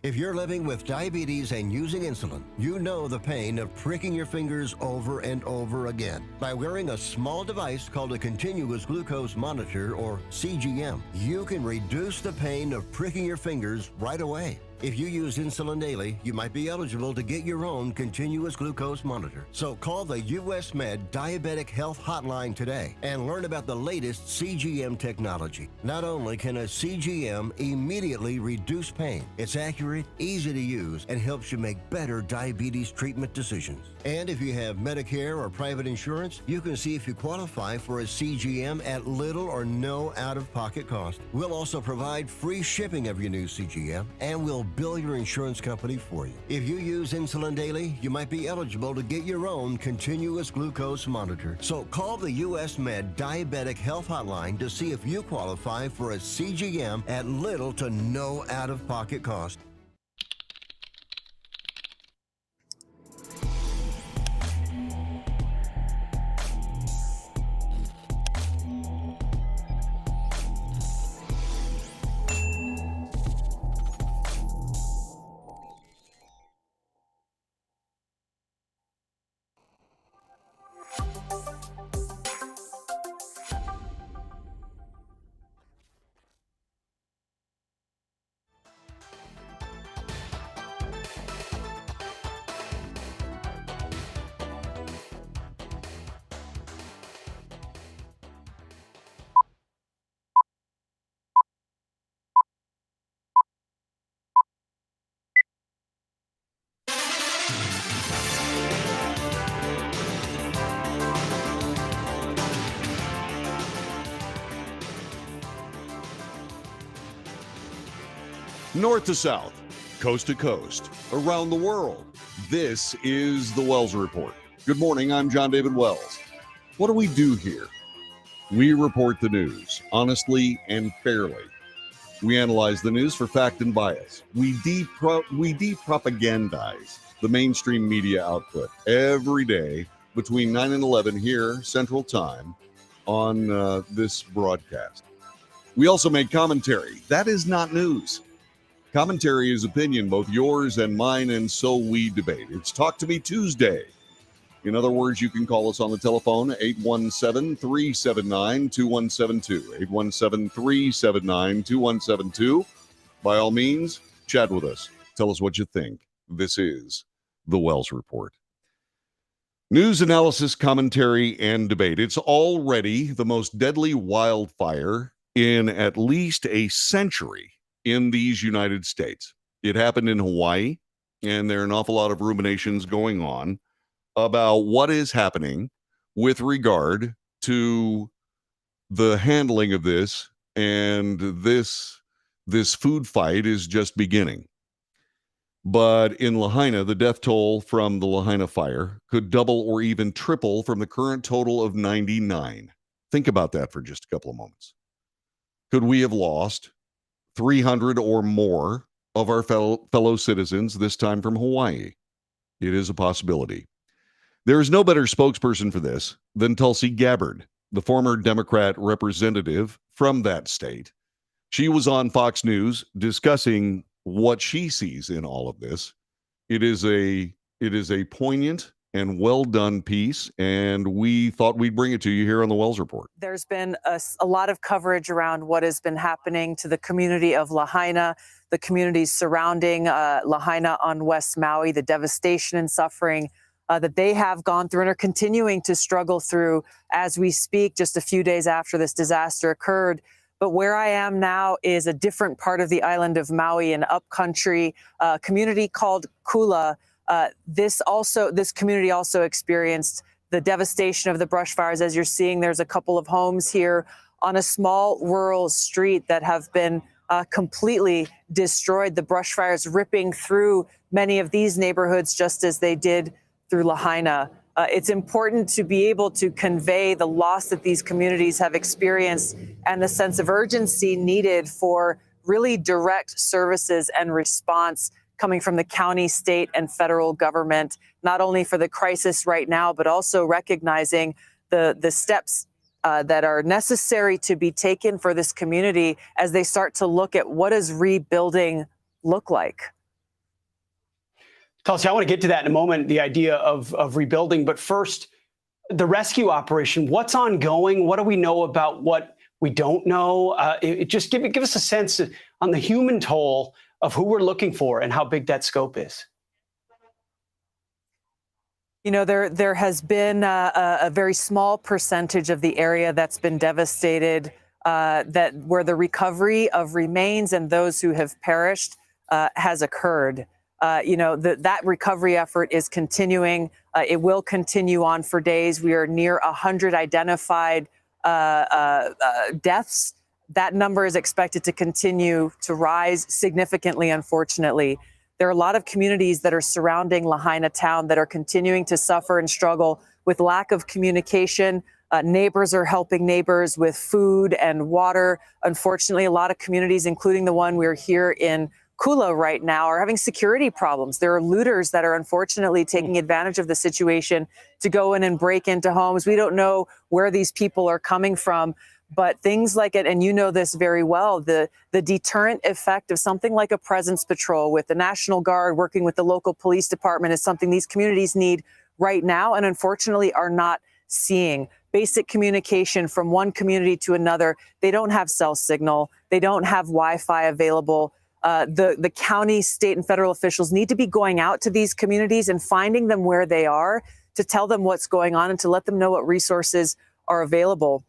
If you're living with diabetes and using insulin, you know the pain of pricking your fingers over and over again. By wearing a small device called a continuous glucose monitor, or CGM, you can reduce the pain of pricking your fingers right away. If you use insulin daily, you might be eligible to get your own continuous glucose monitor. So call the US Med Diabetic Health Hotline today and learn about the latest CGM technology. Not only can a CGM immediately reduce pain, it's accurate, easy to use, and helps you make better diabetes treatment decisions. And if you have Medicare or private insurance, you can see if you qualify for a CGM at little or no out-of-pocket cost. We'll also provide free shipping of your new CGM, and we'll bill your insurance company for you. If you use insulin daily, you might be eligible to get your own continuous glucose monitor. So call the US Med Diabetic Health Hotline to see if you qualify for a CGM at little to no out-of-pocket cost. North to south, coast to coast, around the world. This is the Wells Report. Good morning, I'm John David Wells. What do we do here? We report the news honestly and fairly. We analyze the news for fact and bias. We depropagandize the mainstream media output every day between 9 and 11 here, Central Time, on this broadcast. We also make commentary. That is not news. Commentary is opinion, both yours and mine, and so we debate. It's Talk to Me Tuesday. In other words, you can call us on the telephone, 817-379-2172, 817-379-2172. By all means, chat with us. Tell us what you think. This is the Wells Report. News, analysis, commentary, and debate. It's already the most deadly wildfire in at least a century in these United States. It happened in Hawaii, and there are an awful lot of ruminations going on about what is happening with regard to the handling of this, and this food fight is just beginning. But in Lahaina, the death toll from the Lahaina fire could double or even triple from the current total of 99. Think about that for just a couple of moments. Could we have lost 300 or more of our fellow citizens, this time from Hawaii? It is a possibility. There is no better spokesperson for this than Tulsi Gabbard, the former Democrat representative from that state. She was on Fox News discussing what she sees in all of this. It is a poignant and well done piece, and we thought we'd bring it to you here on the Wells Report. There's been a lot of coverage around what has been happening to the community of Lahaina, the communities surrounding Lahaina on West Maui, the devastation and suffering that they have gone through and are continuing to struggle through as we speak, just a few days after this disaster occurred. But where I am now is a different part of the island of Maui, an upcountry community called Kula. This community also experienced the devastation of the brush fires. As you're seeing, there's a couple of homes here on a small rural street that have been completely destroyed. The brush fires ripping through many of these neighborhoods, just as they did through Lahaina. It's important to be able to convey the loss that these communities have experienced and the sense of urgency needed for really direct services and response coming from the county, state, and federal government, not only for the crisis right now, but also recognizing the steps that are necessary to be taken for this community as they start to look at what does rebuilding look like. Tulsi, I want to get to that in a moment, the idea of rebuilding. But first, the rescue operation, what's ongoing? What do we know about what we don't know? Just give us a sense on the human toll of who we're looking for and how big that scope is. You know, there has been a very small percentage of the area that's been devastated, where the recovery of remains and those who have perished has occurred. That recovery effort is continuing. It will continue on for days. We are near 100 identified deaths that number is expected to continue to rise significantly, unfortunately. There are a lot of communities that are surrounding Lahaina town that are continuing to suffer and struggle with lack of communication. Neighbors are helping neighbors with food and water. Unfortunately, a lot of communities, including the one we're here in Kula right now, are having security problems. There are looters that are unfortunately taking advantage of the situation to go in and break into homes. We don't know where these people are coming from, but things like it, and you know this very well, the deterrent effect of something like a presence patrol with the National Guard working with the local police department is something these communities need right now and unfortunately are not seeing. Basic communication from one community to another. They don't have cell signal. They don't have Wi-Fi available. The county, state, and federal officials need to be going out to these communities and finding them where they are to tell them what's going on and to let them know what resources are available.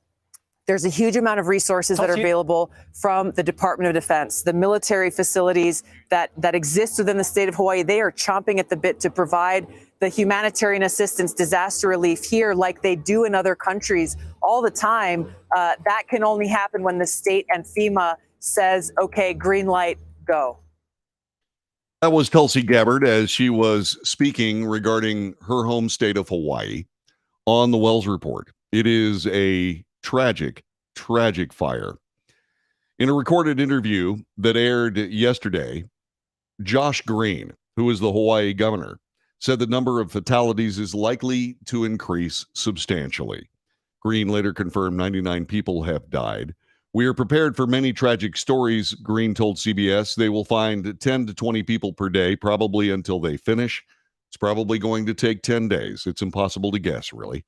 There's a huge amount of resources that are available from the Department of Defense. The military facilities that exist within the state of Hawaii, they are chomping at the bit to provide the humanitarian assistance, disaster relief here like they do in other countries all the time. That can only happen when the state and FEMA says, okay, green light, go. That was Tulsi Gabbard as she was speaking regarding her home state of Hawaii on the Wells Report. It is a tragic fire. In a recorded interview that aired yesterday, Josh Green, who is the Hawaii governor, said the number of fatalities is likely to increase substantially. Green later confirmed 99 people have died. We are prepared for many tragic stories, Green told CBS. They will find 10 to 20 people per day, probably until they finish. It's probably going to take 10 days. It's impossible to guess, really.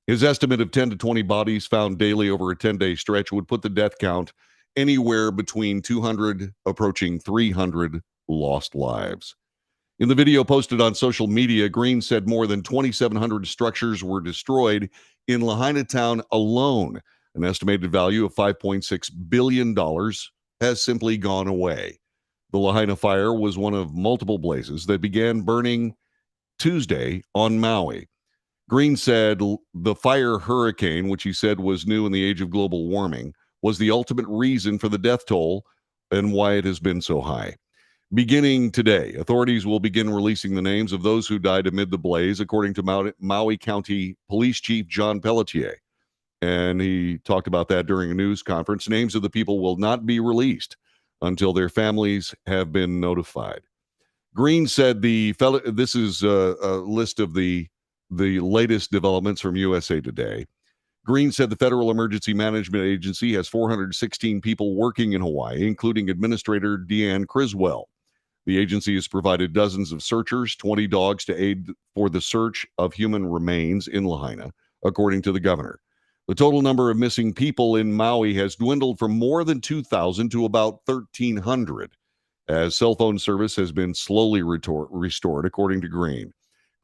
His estimate of 10 to 20 bodies found daily over a 10-day stretch would put the death count anywhere between 200 approaching 300 lost lives. In the video posted on social media, Green said more than 2,700 structures were destroyed in Lahaina town alone. An estimated value of $5.6 billion has simply gone away. The Lahaina fire was one of multiple blazes that began burning Tuesday on Maui. Green said the fire hurricane, which he said was new in the age of global warming, was the ultimate reason for the death toll and why it has been so high. Beginning today, authorities will begin releasing the names of those who died amid the blaze, according to Maui County Police Chief John Pelletier. And he talked about that during a news conference. Names of the people will not be released until their families have been notified. Green said this is a list of the latest developments from USA Today. Green said the Federal Emergency Management Agency has 416 people working in Hawaii, including Administrator Deanne Criswell. The agency has provided dozens of searchers, 20 dogs to aid for the search of human remains in Lahaina, according to the governor. The total number of missing people in Maui has dwindled from more than 2,000 to about 1,300, as cell phone service has been slowly restored, according to Green.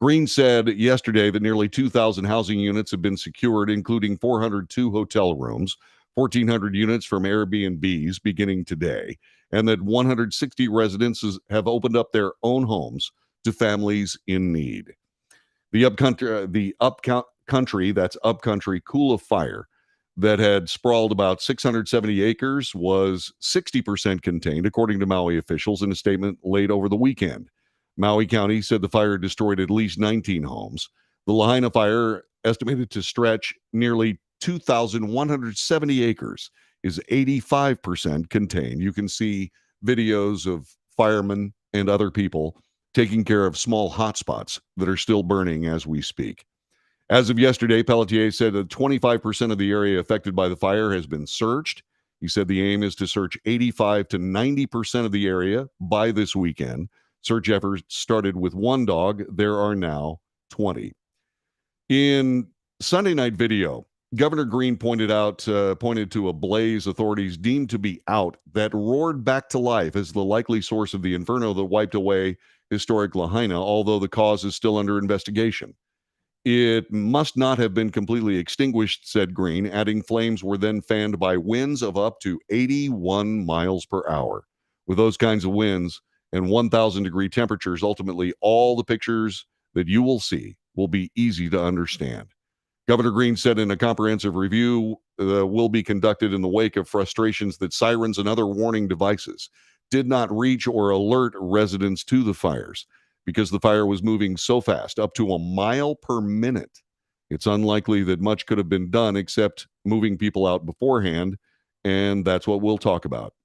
Green said yesterday that nearly 2,000 housing units have been secured, including 402 hotel rooms, 1,400 units from Airbnbs beginning today, and that 160 residences have opened up their own homes to families in need. The upcountry Kula fire that had sprawled about 670 acres was 60% contained, according to Maui officials in a statement late over the weekend. Maui County said the fire destroyed at least 19 homes. The Lahaina fire, estimated to stretch nearly 2,170 acres, is 85% contained. You can see videos of firemen and other people taking care of small hotspots that are still burning as we speak. As of yesterday, Pelletier said that 25% of the area affected by the fire has been searched. He said the aim is to search 85 to 90% of the area by this weekend. Search efforts started with one dog. There are now 20. In Sunday night video, Governor Green pointed to a blaze authorities deemed to be out that roared back to life as the likely source of the inferno that wiped away historic Lahaina, although the cause is still under investigation. It must not have been completely extinguished, said Green, adding flames were then fanned by winds of up to 81 miles per hour. With those kinds of winds and 1,000-degree temperatures, ultimately all the pictures that you will see will be easy to understand. Governor Green said in a comprehensive review will be conducted in the wake of frustrations that sirens and other warning devices did not reach or alert residents to the fires because the fire was moving so fast, up to a mile per minute. It's unlikely that much could have been done except moving people out beforehand, and that's what we'll talk about.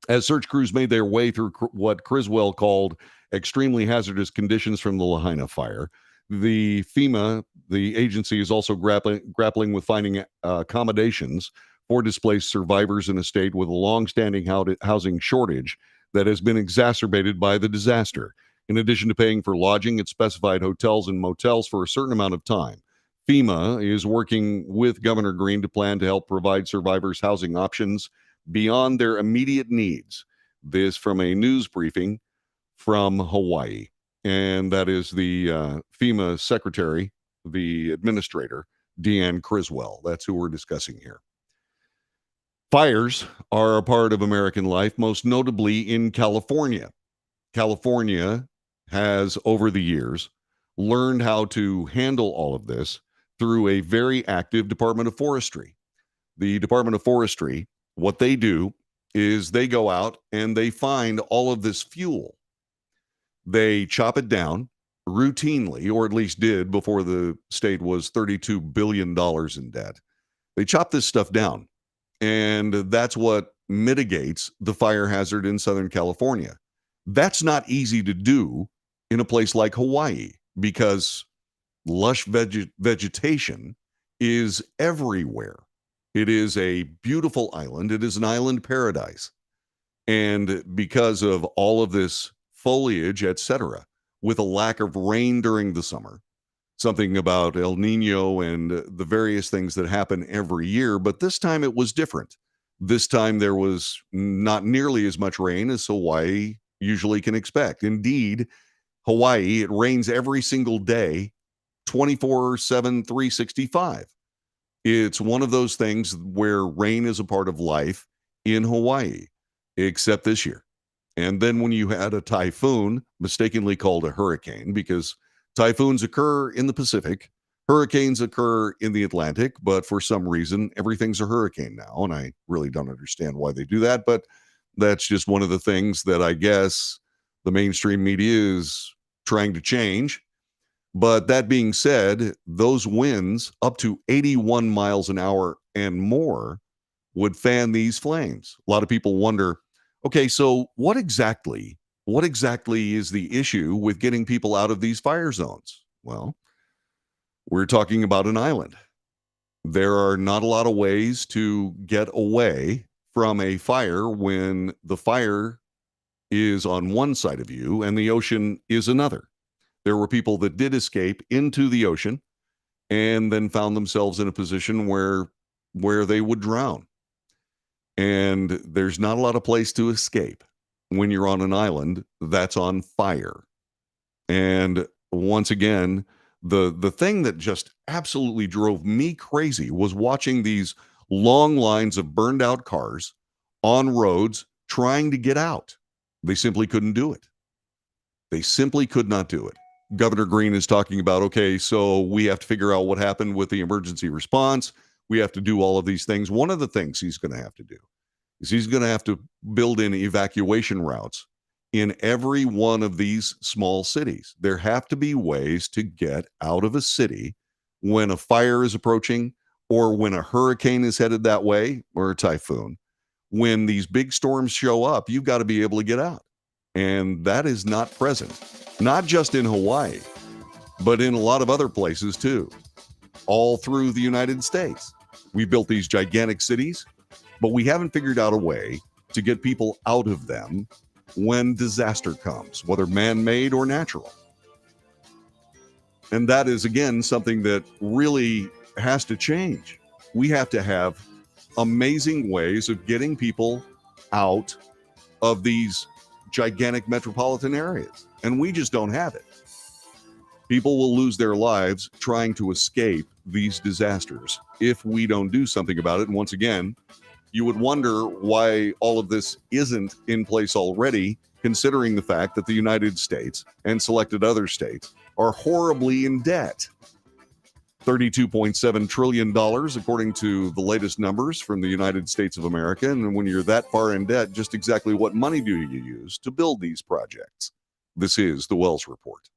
As search crews made their way through what Criswell called extremely hazardous conditions from the Lahaina fire, the FEMA, the agency, is also grappling with finding accommodations for displaced survivors in a state with a long-standing housing shortage that has been exacerbated by the disaster. In addition to paying for lodging at specified hotels and motels for a certain amount of time, FEMA is working with Governor Green to plan to help provide survivors housing options beyond their immediate needs. This from a news briefing from Hawaii. And that is the FEMA secretary, the administrator, Deanne Criswell. That's who we're discussing here. Fires are a part of American life, most notably in California. California has, over the years, learned how to handle all of this through a very active Department of Forestry. The Department of Forestry, what they do is they go out and they find all of this fuel. They chop it down routinely, or at least did before the state was $32 billion in debt. They chop this stuff down, and that's what mitigates the fire hazard in Southern California. That's not easy to do in a place like Hawaii because lush vegetation is everywhere. It is a beautiful island. It is an island paradise. And because of all of this foliage, etc., with a lack of rain during the summer, something about El Nino and the various things that happen every year, but this time it was different. This time there was not nearly as much rain as Hawaii usually can expect. Indeed, Hawaii, it rains every single day, 24/7, 365. It's one of those things where rain is a part of life in Hawaii, except this year. And then when you had a typhoon, mistakenly called a hurricane, because typhoons occur in the Pacific, hurricanes occur in the Atlantic, but for some reason, everything's a hurricane now. And I really don't understand why they do that, but that's just one of the things that I guess the mainstream media is trying to change. But that being said, those winds up to 81 miles an hour and more would fan these flames. A lot of people wonder, okay, so what exactly is the issue with getting people out of these fire zones? Well, we're talking about an island. There are not a lot of ways to get away from a fire when the fire is on one side of you and the ocean is another. There were people that did escape into the ocean and then found themselves in a position where they would drown. And there's not a lot of place to escape when you're on an island that's on fire. And once again, the thing that just absolutely drove me crazy was watching these long lines of burned out cars on roads trying to get out. They simply couldn't do it. They simply could not do it. Governor Green is talking about, okay, so we have to figure out what happened with the emergency response. We have to do all of these things. One of the things he's going to have to do is he's going to have to build in evacuation routes in every one of these small cities. There have to be ways to get out of a city when a fire is approaching or when a hurricane is headed that way or a typhoon. When these big storms show up, you've got to be able to get out. And that is not present, not just in Hawaii, but in a lot of other places too, all through the United States. We built these gigantic cities, but we haven't figured out a way to get people out of them when disaster comes, whether man-made or natural. And that is, again, something that really has to change. We have to have amazing ways of getting people out of these gigantic metropolitan areas, and we just don't have it. People will lose their lives trying to escape these disasters if we don't do something about it. And once again, you would wonder why all of this isn't in place already, considering the fact that the United States and selected other states are horribly in debt. $32.7 trillion, according to the latest numbers from the United States of America. And when you're that far in debt, just exactly what money do you use to build these projects? This is the Wells Report.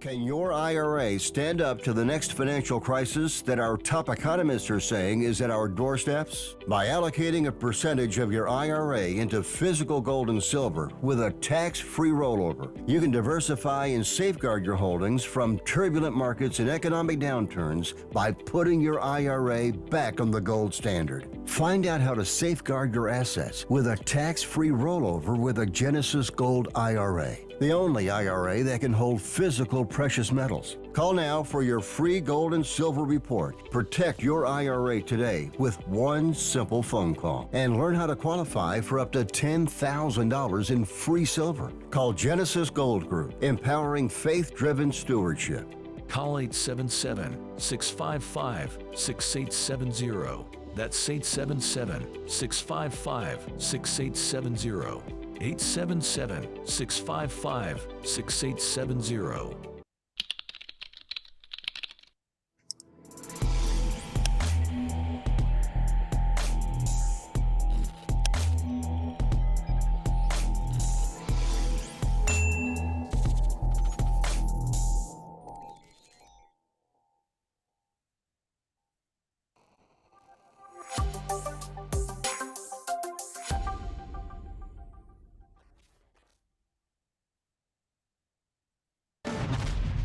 Can your IRA stand up to the next financial crisis that our top economists are saying is at our doorsteps? By allocating a percentage of your IRA into physical gold and silver with a tax-free rollover, you can diversify and safeguard your holdings from turbulent markets and economic downturns by putting your IRA back on the gold standard. Find out how to safeguard your assets with a tax-free rollover with a Genesis Gold IRA, the only IRA that can hold physical precious metals. Call now for your free gold and silver report. Protect your IRA today with one simple phone call and learn how to qualify for up to $10,000 in free silver. Call Genesis Gold Group, empowering faith-driven stewardship. Call 877-655-6870. That's 877-655-6870. 877-655-6870.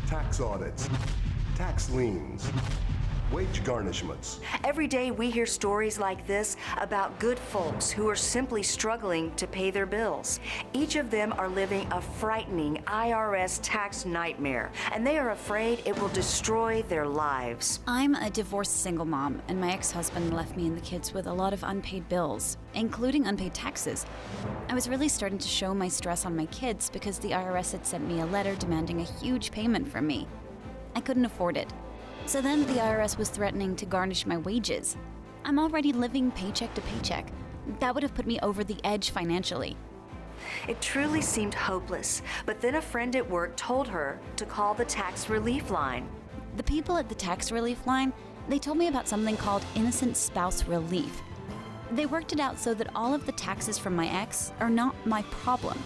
Tax audits, tax liens, wage garnishments. Every day we hear stories like this about good folks who are simply struggling to pay their bills. Each of them are living a frightening IRS tax nightmare, and they are afraid it will destroy their lives. I'm a divorced single mom, and my ex-husband left me and the kids with a lot of unpaid bills, including unpaid taxes. I was really starting to show my stress on my kids because the IRS had sent me a letter demanding a huge payment from me. I couldn't afford it. So then the IRS was threatening to garnish my wages. I'm already living paycheck to paycheck. That would have put me over the edge financially. It truly seemed hopeless, but then a friend at work told her to call the tax relief line. The people at the tax relief line, they told me about something called innocent spouse relief. They worked it out so that all of the taxes from my ex are not my problem.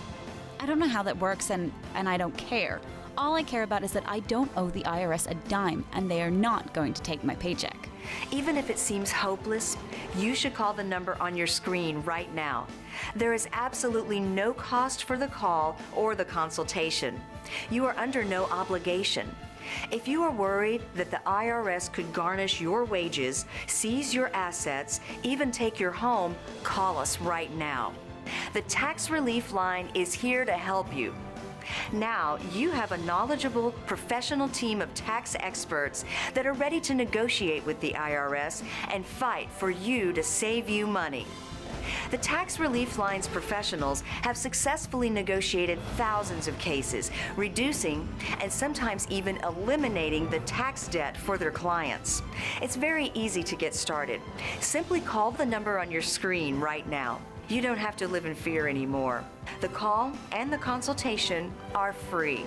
I don't know how that works, and I don't care. All I care about is that I don't owe the IRS a dime, and they are not going to take my paycheck. Even if it seems hopeless, you should call the number on your screen right now. There is absolutely no cost for the call or the consultation. You are under no obligation. If you are worried that the IRS could garnish your wages, seize your assets, even take your home, call us right now. The Tax Relief Line is here to help you. Now, you have a knowledgeable, professional team of tax experts that are ready to negotiate with the IRS and fight for you to save you money. The Tax Relief Line's professionals have successfully negotiated thousands of cases, reducing and sometimes even eliminating the tax debt for their clients. It's very easy to get started. Simply call the number on your screen right now. You don't have to live in fear anymore. The call and the consultation are free.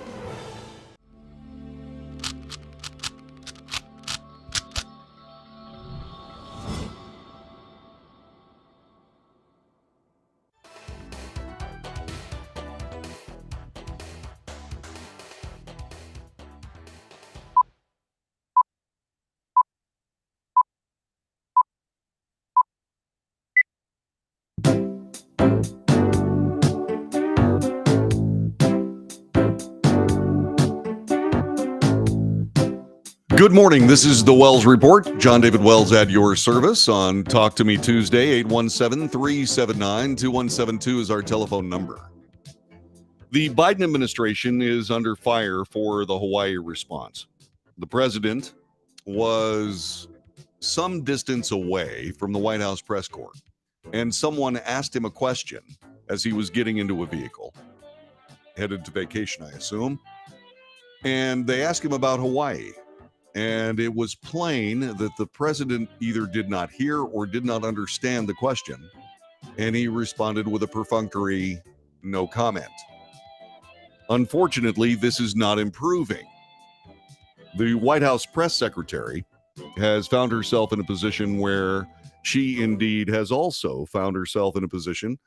Good morning. This is the Wells Report. John David Wells at your service on Talk to Me Tuesday. 817-379-2172 is our telephone number. The Biden administration is under fire for the Hawaii response. The president was some distance away from the White House press corps, and someone asked him a question as he was getting into a vehicle, headed to vacation, I assume, and they asked him about Hawaii. And it was plain that the president either did not hear or did not understand the question. And he responded with a perfunctory, no comment. Unfortunately, this is not improving. The White House press secretary has found herself in a position where she indeed has also found herself in a position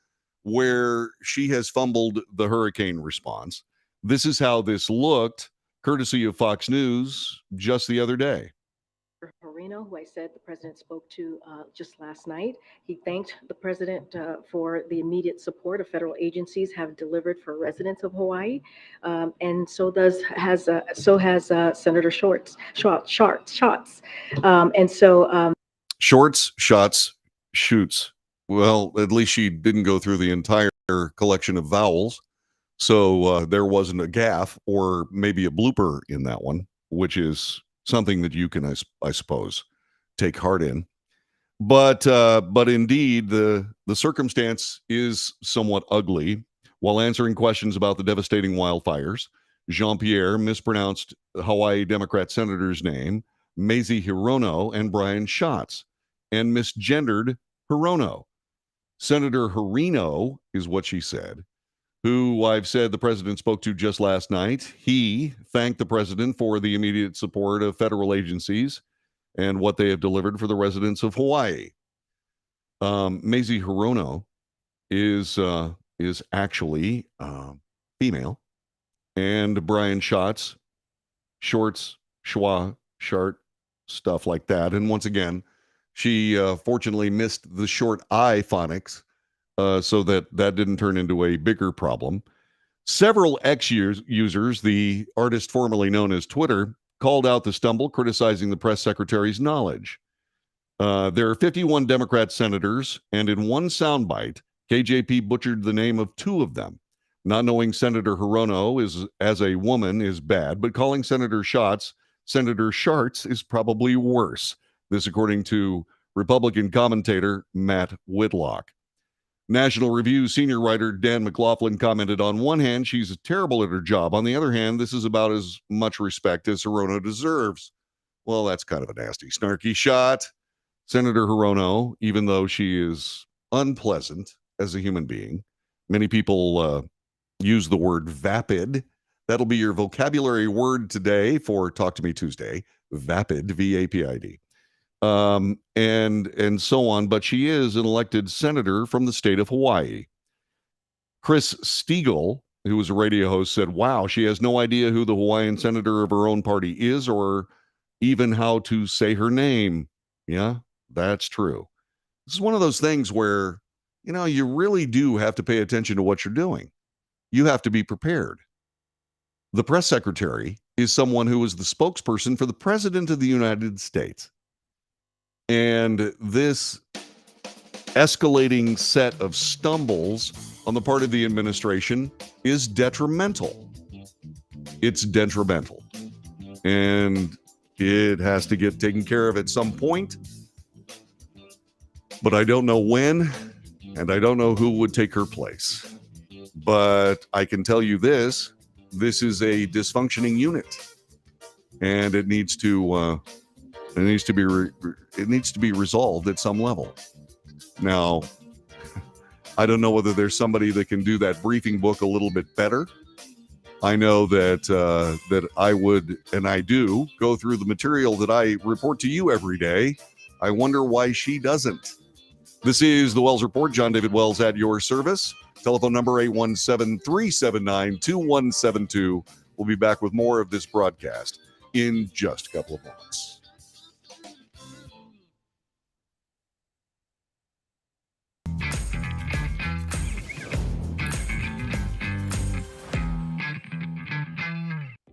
where she has fumbled the hurricane response. This is how this looked, courtesy of Fox News, just the other day. Moreno, who I said the president spoke to just last night. He thanked the president for the immediate support of federal agencies have delivered for residents of Hawaii, and so has Senator Shorts. Shorts, shots, shoots. Well, at least she didn't go through the entire collection of vowels, so there wasn't a gaffe or maybe a blooper in that one, which is something that you can, I suppose, take heart in. But indeed, the circumstance is somewhat ugly. While answering questions about the devastating wildfires, Jean-Pierre mispronounced the Hawaii Democrat senator's name, Mazie Hirono, and Brian Schatz, and misgendered Hirono. Senator Hirino is what she said, who I've said the president spoke to just last night. He thanked the president for the immediate support of federal agencies and what they have delivered for the residents of Hawaii. Mazie Hirono is actually female, and Brian Schatz, shorts, schwa, shart, stuff like that. And once again, she fortunately missed the short I phonics, so that didn't turn into a bigger problem. Several X users, the artist formerly known as Twitter, called out the stumble, criticizing the press secretary's knowledge. There are 51 Democrat senators, and in one soundbite, KJP butchered the name of 2 of them. Not knowing Senator Hirono as a woman is bad, but calling Senator Schatz Senator Schatz is probably worse. This according to Republican commentator Matt Whitlock. National Review senior writer Dan McLaughlin commented, on one hand, she's terrible at her job. On the other hand, this is about as much respect as Hirono deserves. Well, that's kind of a nasty, snarky shot. Senator Hirono, even though she is unpleasant as a human being, many people use the word vapid. That'll be your vocabulary word today for Talk to Me Tuesday. Vapid, V-A-P-I-D. And so on, but she is an elected senator from the state of Hawaii. Chris Stiegel, who was a radio host, said, wow, she has no idea who the Hawaiian senator of her own party is or even how to say her name. Yeah, that's true. This is one of those things where, you really do have to pay attention to what you're doing. You have to be prepared. The press secretary is someone who is the spokesperson for the president of the United States. And this escalating set of stumbles on the part of the administration is detrimental. It's detrimental. And it has to get taken care of at some point. But I don't know when, and I don't know who would take her place. But I can tell you this is a dysfunctioning unit. And it needs to be resolved at some level. Now, I don't know whether there's somebody that can do that briefing book a little bit better. I know that I would, and I do, go through the material that I report to you every day. I wonder why she doesn't. This is the Wells Report. John David Wells at your service. Telephone number 817-379-2172. We'll be back with more of this broadcast in just a couple of moments.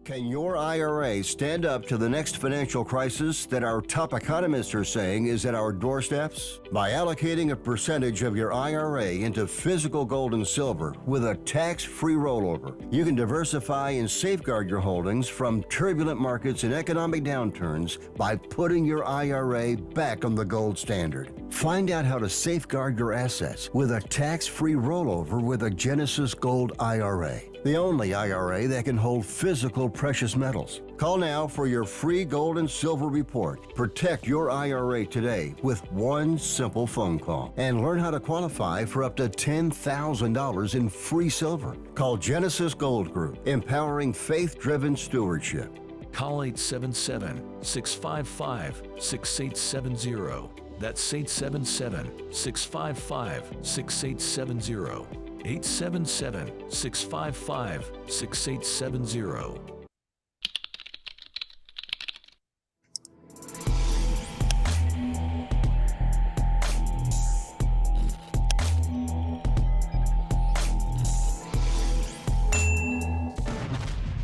Can your IRA stand up to the next financial crisis that our top economists are saying is at our doorsteps? By allocating a percentage of your IRA into physical gold and silver with a tax-free rollover, you can diversify and safeguard your holdings from turbulent markets and economic downturns by putting your IRA back on the gold standard. Find out how to safeguard your assets with a tax-free rollover with a Genesis Gold IRA. The only IRA that can hold physical precious metals. Call now for your free gold and silver report. Protect your IRA today with one simple phone call and learn how to qualify for up to $10,000 in free silver. Call Genesis Gold Group, empowering faith-driven stewardship. Call 877-655-6870. That's 877-655-6870. 877-655-6870.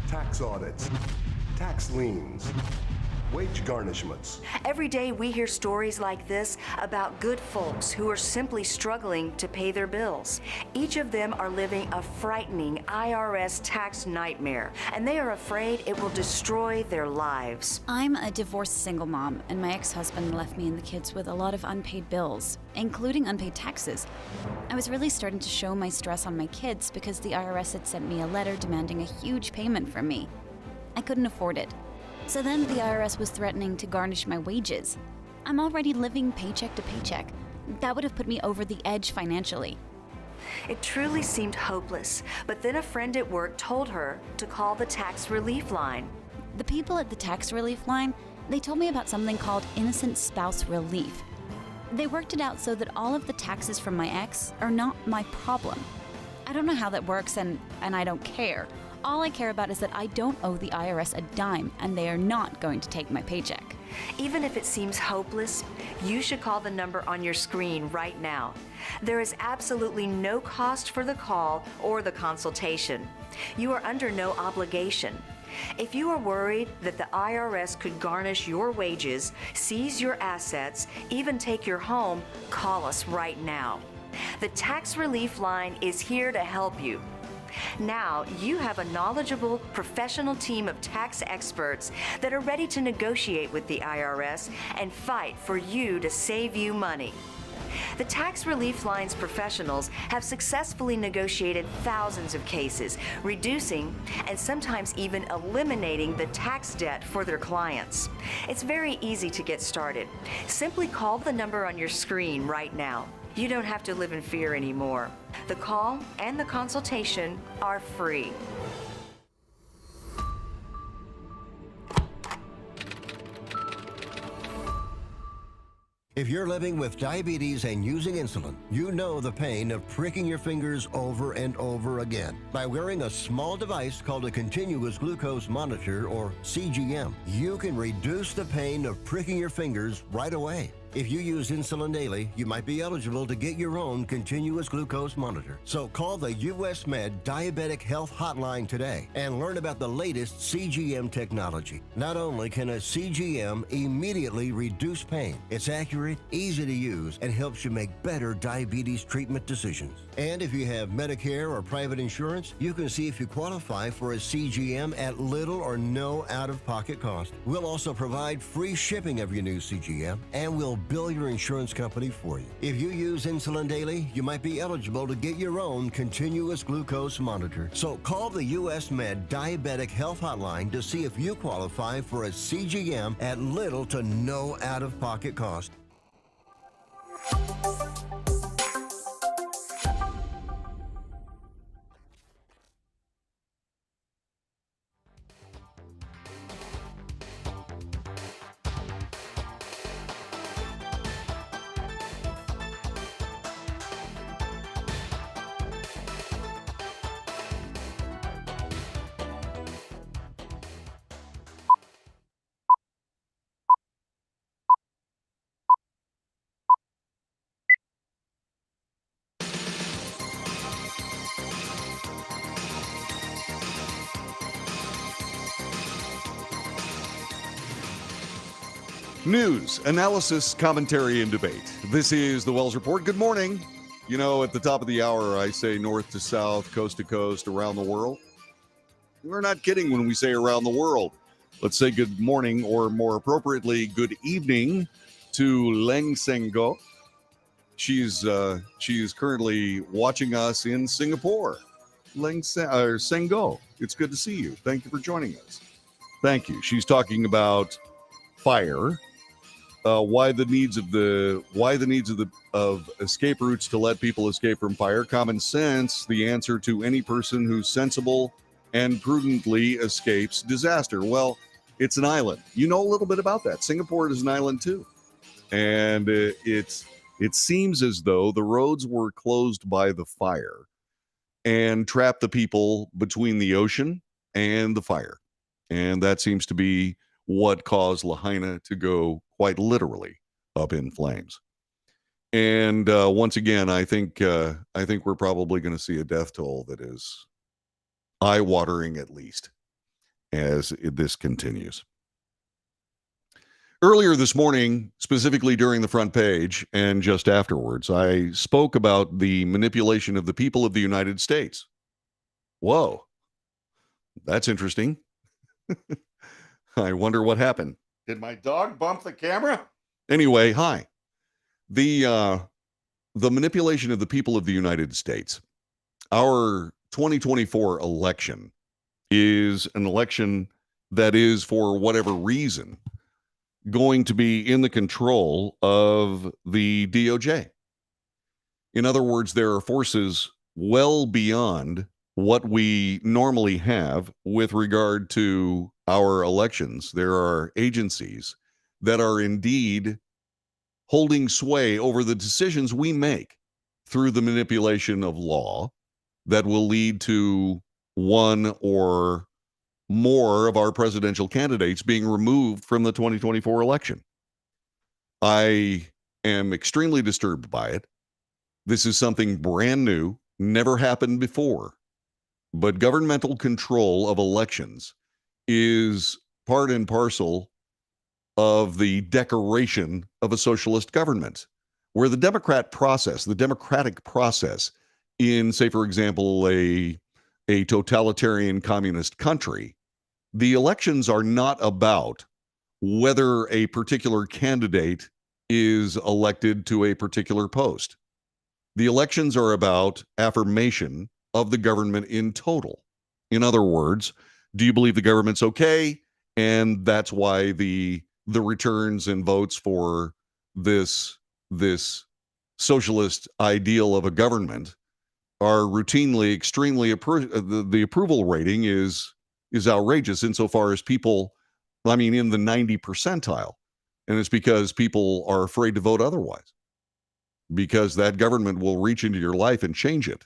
Tax audits, tax liens, wage garnishments. Every day we hear stories like this about good folks who are simply struggling to pay their bills. Each of them are living a frightening IRS tax nightmare, and they are afraid it will destroy their lives. I'm a divorced single mom, and my ex-husband left me and the kids with a lot of unpaid bills, including unpaid taxes. I was really starting to show my stress on my kids because the IRS had sent me a letter demanding a huge payment from me. I couldn't afford it. So then the IRS was threatening to garnish my wages. I'm already living paycheck to paycheck. That would have put me over the edge financially. It truly seemed hopeless, but then a friend at work told her to call the tax relief line. The people at the tax relief line, they told me about something called innocent spouse relief. They worked it out so that all of the taxes from my ex are not my problem. I don't know how that works, and I don't care. All I care about is that I don't owe the IRS a dime, and they are not going to take my paycheck. Even if it seems hopeless, you should call the number on your screen right now. There is absolutely no cost for the call or the consultation. You are under no obligation. If you are worried that the IRS could garnish your wages, seize your assets, even take your home, call us right now. The Tax Relief Line is here to help you. Now, you have a knowledgeable, professional team of tax experts that are ready to negotiate with the IRS and fight for you to save you money. The Tax Relief Line's professionals have successfully negotiated thousands of cases, reducing and sometimes even eliminating the tax debt for their clients. It's very easy to get started. Simply call the number on your screen right now. You don't have to live in fear anymore. The call and the consultation are free. If you're living with diabetes and using insulin, you know the pain of pricking your fingers over and over again. By wearing a small device called a continuous glucose monitor, or CGM, you can reduce the pain of pricking your fingers right away. If you use insulin daily, you might be eligible to get your own continuous glucose monitor. So call the US Med Diabetic Health Hotline today and learn about the latest CGM technology. Not only can a CGM immediately reduce pain, it's accurate, easy to use, and helps you make better diabetes treatment decisions. And if you have Medicare or private insurance, you can see if you qualify for a CGM at little or no out-of-pocket cost. We'll also provide free shipping of your new CGM, and we'll bill your insurance company for you. If you use insulin daily, you might be eligible to get your own continuous glucose monitor. So call the US Med Diabetic Health Hotline to see if you qualify for a CGM at little to no out-of-pocket cost. News, analysis, commentary, and debate. This is the Wells Report. Good morning. You know, at the top of the hour, I say north to south, coast to coast, around the world. We're not kidding when we say around the world. Let's say good morning, or more appropriately, good evening to Leng Sengo. She's currently watching us in Singapore. Sengo, it's good to see you. Thank you for joining us. Thank you. She's talking about fire. Why the needs of escape routes to let people escape from fire. Common sense, the answer to any person who sensible and prudently escapes disaster. Well, it's an island. You know a little bit about that. Singapore is an island too, and it seems as though the roads were closed by the fire and trapped the people between the ocean and the fire, and that seems to be what caused Lahaina to go quite literally up in flames. And once again, I think we're probably going to see a death toll that is eye-watering, at least, as this continues. Earlier this morning, specifically during the front page and just afterwards, I spoke about the manipulation of the people of the United States. Whoa, that's interesting. I wonder what happened. Did my dog bump the camera? Anyway, hi. The manipulation of the people of the United States. Our 2024 election is an election that is, for whatever reason, going to be in the control of the DOJ. In other words, there are forces well beyond what we normally have with regard to our elections. There are agencies that are indeed holding sway over the decisions we make through the manipulation of law that will lead to one or more of our presidential candidates being removed from the 2024 election. I am extremely disturbed by it. This is something brand new, never happened before. But governmental control of elections is part and parcel of the decoration of a socialist government, where the democratic process in, say, for example, a totalitarian communist country, the elections are not about whether a particular candidate is elected to a particular post. The elections are about affirmation of the government in total. In other words, do you believe the government's okay? And that's why the returns and votes for this socialist ideal of a government are routinely extremely the approval rating is outrageous insofar as people, I mean, in the 90 percentile. And it's because people are afraid to vote otherwise, because that government will reach into your life and change it.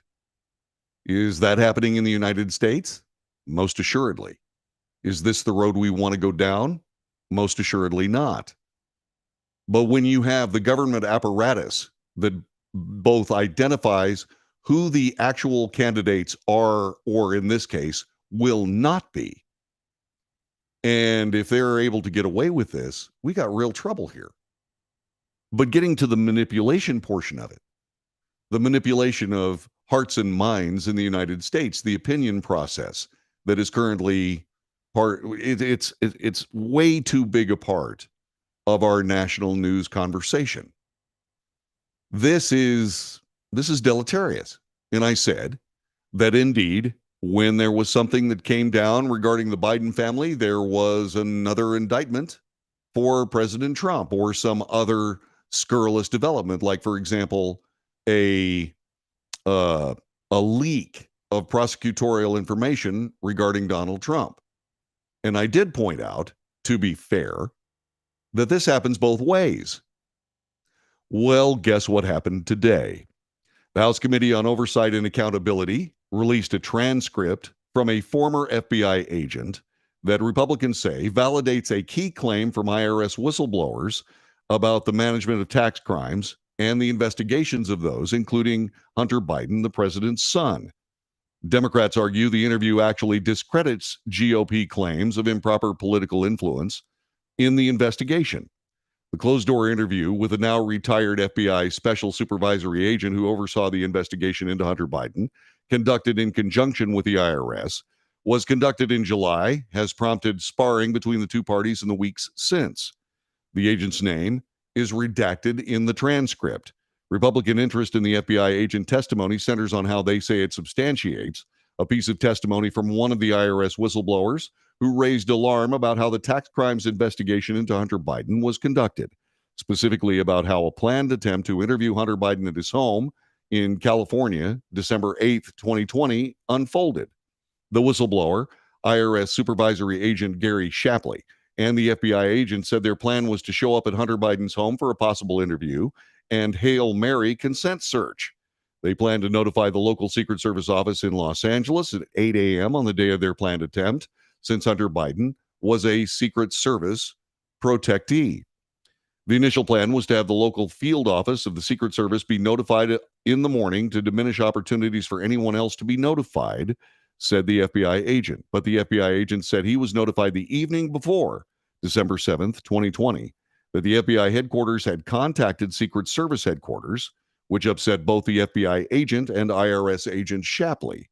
Is that happening in the United States? Most assuredly. Is this the road we want to go down? Most assuredly not. But when you have the government apparatus that both identifies who the actual candidates are, or in this case, will not be, and if they're able to get away with this, we got real trouble here. But getting to the manipulation portion of it, the manipulation of hearts and minds in the United States, the opinion process that is currently it's way too big a part of our national news conversation. This is deleterious. And I said that indeed, when there was something that came down regarding the Biden family, there was another indictment for President Trump or some other scurrilous development, like, for example, a leak of prosecutorial information regarding Donald Trump. And I did point out, to be fair, that this happens both ways. Well, guess what happened today? The House Committee on Oversight and Accountability released a transcript from a former FBI agent that Republicans say validates a key claim from IRS whistleblowers about the management of tax crimes and the investigations of those, including Hunter Biden, the president's son. Democrats argue the interview actually discredits GOP claims of improper political influence in the investigation. The closed-door interview with a now retired FBI special supervisory agent who oversaw the investigation into Hunter Biden, conducted in conjunction with the IRS, was conducted in July, has prompted sparring between the two parties in the weeks since. The agent's name is redacted in the transcript. Republican interest in the FBI agent testimony centers on how they say it substantiates a piece of testimony from one of the IRS whistleblowers who raised alarm about how the tax crimes investigation into Hunter Biden was conducted, specifically about how a planned attempt to interview Hunter Biden at his home in California, December 8th, 2020, unfolded. The whistleblower, IRS Supervisory Agent Gary Shapley, and the FBI agent said their plan was to show up at Hunter Biden's home for a possible interview and Hail Mary consent search. They plan to notify the local Secret Service office in Los Angeles at 8 a.m. on the day of their planned attempt, since Hunter Biden was a Secret Service protectee. The initial plan was to have the local field office of the Secret Service be notified in the morning to diminish opportunities for anyone else to be notified, said the FBI agent. But the FBI agent said he was notified the evening before, December 7th, 2020, that the FBI headquarters had contacted Secret Service headquarters, which upset both the FBI agent and IRS agent Shapley.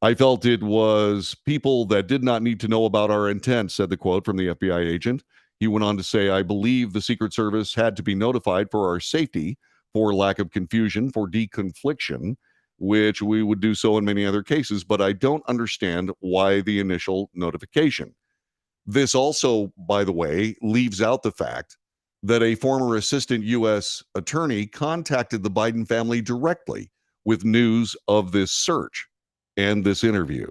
I felt it was people that did not need to know about our intent, said the quote from the FBI agent. He went on to say, I believe the Secret Service had to be notified for our safety, for lack of confusion, for deconfliction, which we would do so in many other cases, but I don't understand why the initial notification. This also, by the way, leaves out the fact that a former assistant U.S. attorney contacted the Biden family directly with news of this search and this interview.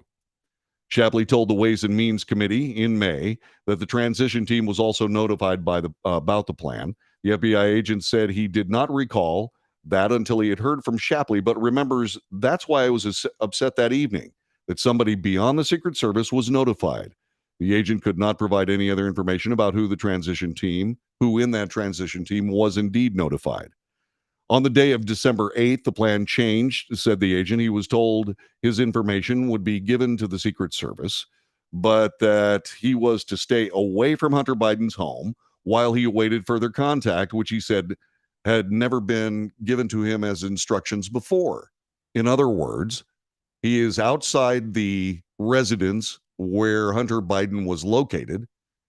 Shapley told the Ways and Means Committee in May that the transition team was also notified about the plan. The FBI agent said he did not recall that until he had heard from Shapley, but remembers that's why I was upset that evening, that somebody beyond the Secret Service was notified. The agent could not provide any other information about who in that transition team was indeed notified. On the day of December 8th, the plan changed, said the agent. He was told his information would be given to the Secret Service, but that he was to stay away from Hunter Biden's home while he awaited further contact, which he said had never been given to him as instructions before. In other words, he is outside the residence where Hunter Biden was located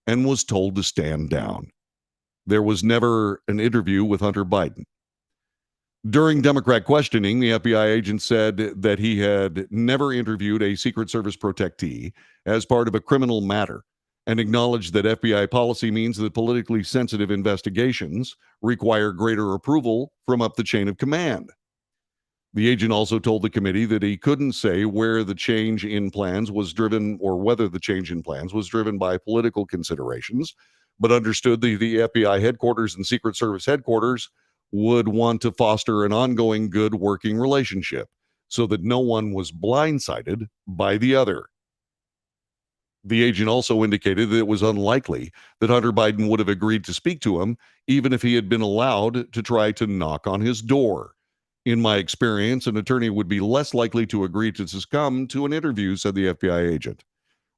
and was told to stand down. There was never an interview with Hunter Biden. During Democrat questioning, the FBI agent said that he had never interviewed a Secret Service protectee as part of a criminal matter and acknowledged that FBI policy means that politically sensitive investigations require greater approval from up the chain of command. The agent also told the committee that he couldn't say where the change in plans was driven or whether the change in plans was driven by political considerations, but understood the FBI headquarters and Secret Service headquarters would want to foster an ongoing good working relationship so that no one was blindsided by the other. The agent also indicated that it was unlikely that Hunter Biden would have agreed to speak to him, even if he had been allowed to try to knock on his door. In my experience, an attorney would be less likely to agree to succumb to an interview, said the FBI agent.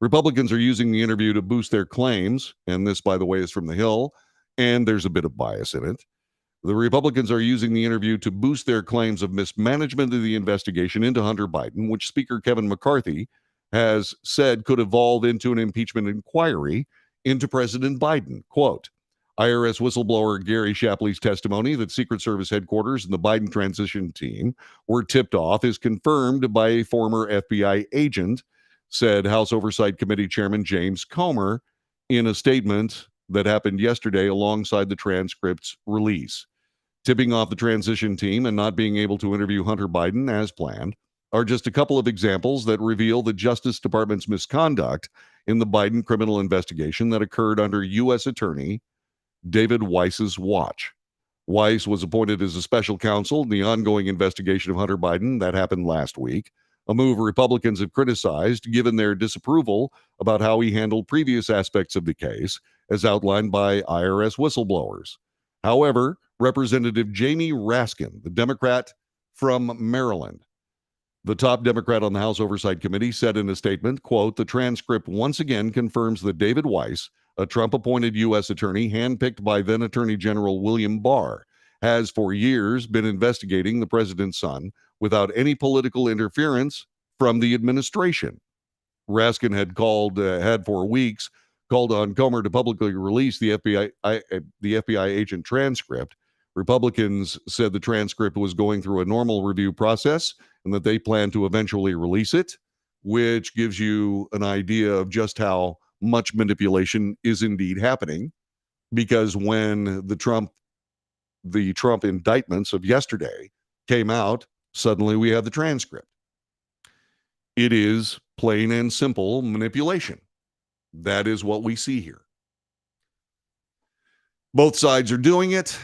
Republicans are using the interview to boost their claims, and this, by the way, is from The Hill, and there's a bit of bias in it. The Republicans are using the interview to boost their claims of mismanagement of the investigation into Hunter Biden, which Speaker Kevin McCarthy has said could evolve into an impeachment inquiry into President Biden. Quote, IRS whistleblower Gary Shapley's testimony that Secret Service headquarters and the Biden transition team were tipped off is confirmed by a former FBI agent, said House Oversight Committee Chairman James Comer in a statement that happened yesterday alongside the transcript's release. Tipping off the transition team and not being able to interview Hunter Biden as planned are just a couple of examples that reveal the Justice Department's misconduct in the Biden criminal investigation that occurred under U.S. Attorney David Weiss's watch. Weiss was appointed as a special counsel in the ongoing investigation of Hunter Biden that happened last week, a move Republicans have criticized given their disapproval about how he handled previous aspects of the case, as outlined by IRS whistleblowers. However, Representative Jamie Raskin, the Democrat from Maryland, the top Democrat on the House Oversight Committee, said in a statement, quote, the transcript once again confirms that David Weiss, a Trump-appointed U.S. attorney handpicked by then Attorney General William Barr, has for years been investigating the president's son without any political interference from the administration. Raskin had for weeks called on Comer to publicly release the FBI agent transcript. Republicans said the transcript was going through a normal review process and that they plan to eventually release it. which gives you an idea of just how much manipulation is indeed happening. Because when the Trump indictments of yesterday came out, suddenly we have the transcript. It is plain and simple manipulation. That is what we see here. Both sides are doing it,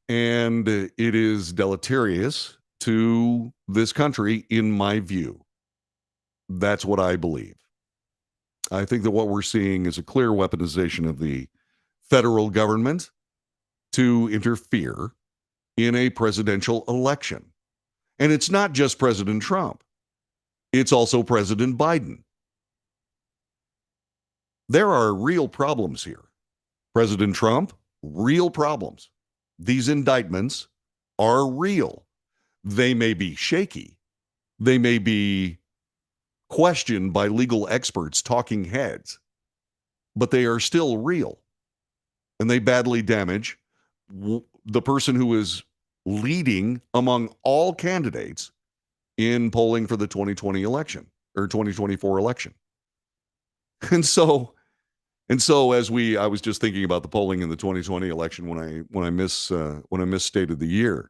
and it is deleterious to this country, in my view. That's what I believe. I think that what we're seeing is a clear weaponization of the federal government to interfere in a presidential election. And it's not just President Trump. It's also President Biden. There are real problems here. President Trump, real problems. These indictments are real. They may be shaky. They may be questioned by legal experts, talking heads, but they are still real. And they badly damage the person who is leading among all candidates in polling for the 2020 election or 2024 election. And so as I was just thinking about the polling in the 2020 election when I misstated the year,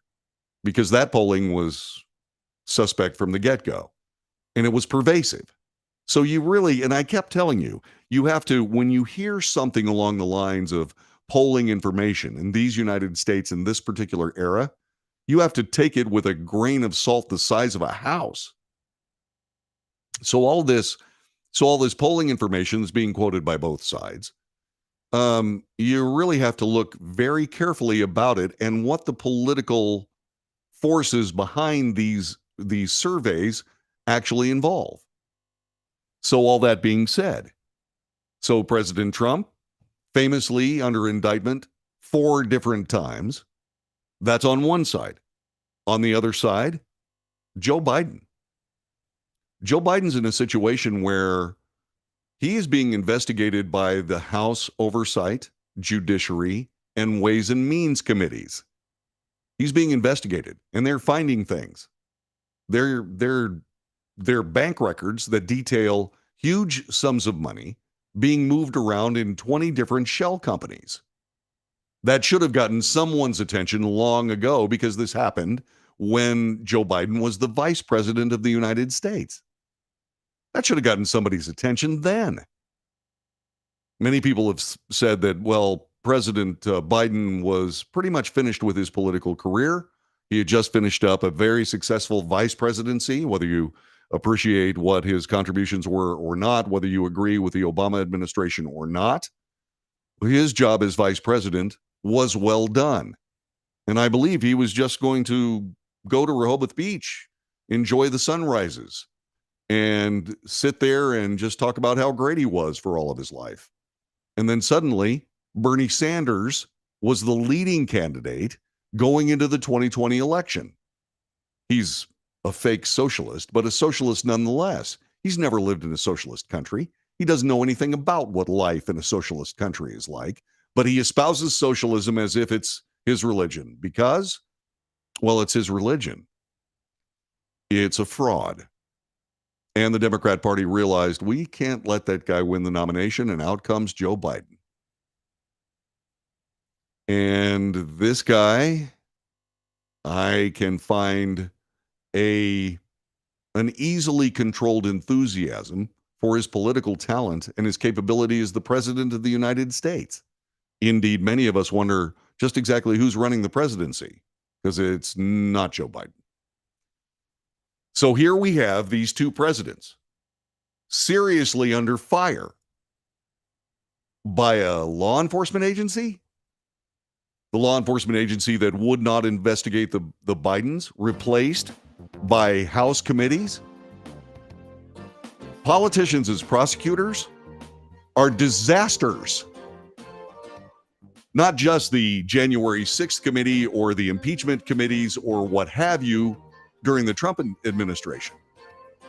because that polling was suspect from the get-go and it was pervasive. So you really, and I kept telling you, you have to, when you hear something along the lines of polling information in these United States in this particular era, you have to take it with a grain of salt the size of a house. So all this polling information is being quoted by both sides. You really have to look very carefully about it and what the political forces behind these surveys actually involve. So all that being said, so President Trump, famously under indictment 4 different times, that's on one side. On the other side, Joe Biden. Joe Biden's in a situation where he is being investigated by the House Oversight, Judiciary, and Ways and Means committees. He's being investigated, and they're finding things. They're bank records that detail huge sums of money being moved around in 20 different shell companies. That should have gotten someone's attention long ago, because this happened when Joe Biden was the vice president of the United States. That should have gotten somebody's attention then. Many people have said that, well, President Biden was pretty much finished with his political career. He had just finished up a very successful vice presidency, whether you appreciate what his contributions were or not, whether you agree with the Obama administration or not. His job as vice president was well done. And I believe he was just going to go to Rehoboth Beach, enjoy the sunrises, and sit there and just talk about how great he was for all of his life. And then suddenly, Bernie Sanders was the leading candidate going into the 2020 election. He's a fake socialist, but a socialist nonetheless. He's never lived in a socialist country. He doesn't know anything about what life in a socialist country is like, but he espouses socialism as if it's his religion because, well, it's his religion. It's a fraud. And the Democrat Party realized we can't let that guy win the nomination, and out comes Joe Biden. And this guy, I can find an easily controlled enthusiasm for his political talent and his capability as the president of the United States. Indeed, many of us wonder just exactly who's running the presidency, because it's not Joe Biden. So here we have these two presidents seriously under fire by a law enforcement agency. The law enforcement agency that would not investigate the Bidens, replaced by House committees. Politicians as prosecutors are disasters. Not just the January 6th committee or the impeachment committees or what have you during the Trump administration.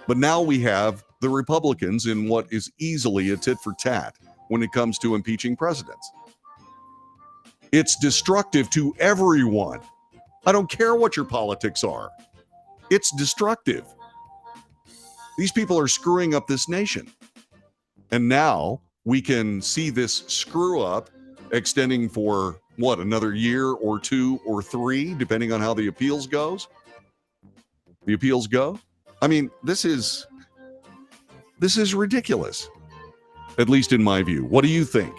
But now we have the Republicans in what is easily a tit for tat when it comes to impeaching presidents. It's destructive to everyone. I don't care what your politics are. It's destructive. These people are screwing up this nation. And now we can see this screw up extending for what, another year or 2 or 3, depending on how the appeals go. I mean, this is ridiculous, at least in my view. What do you think?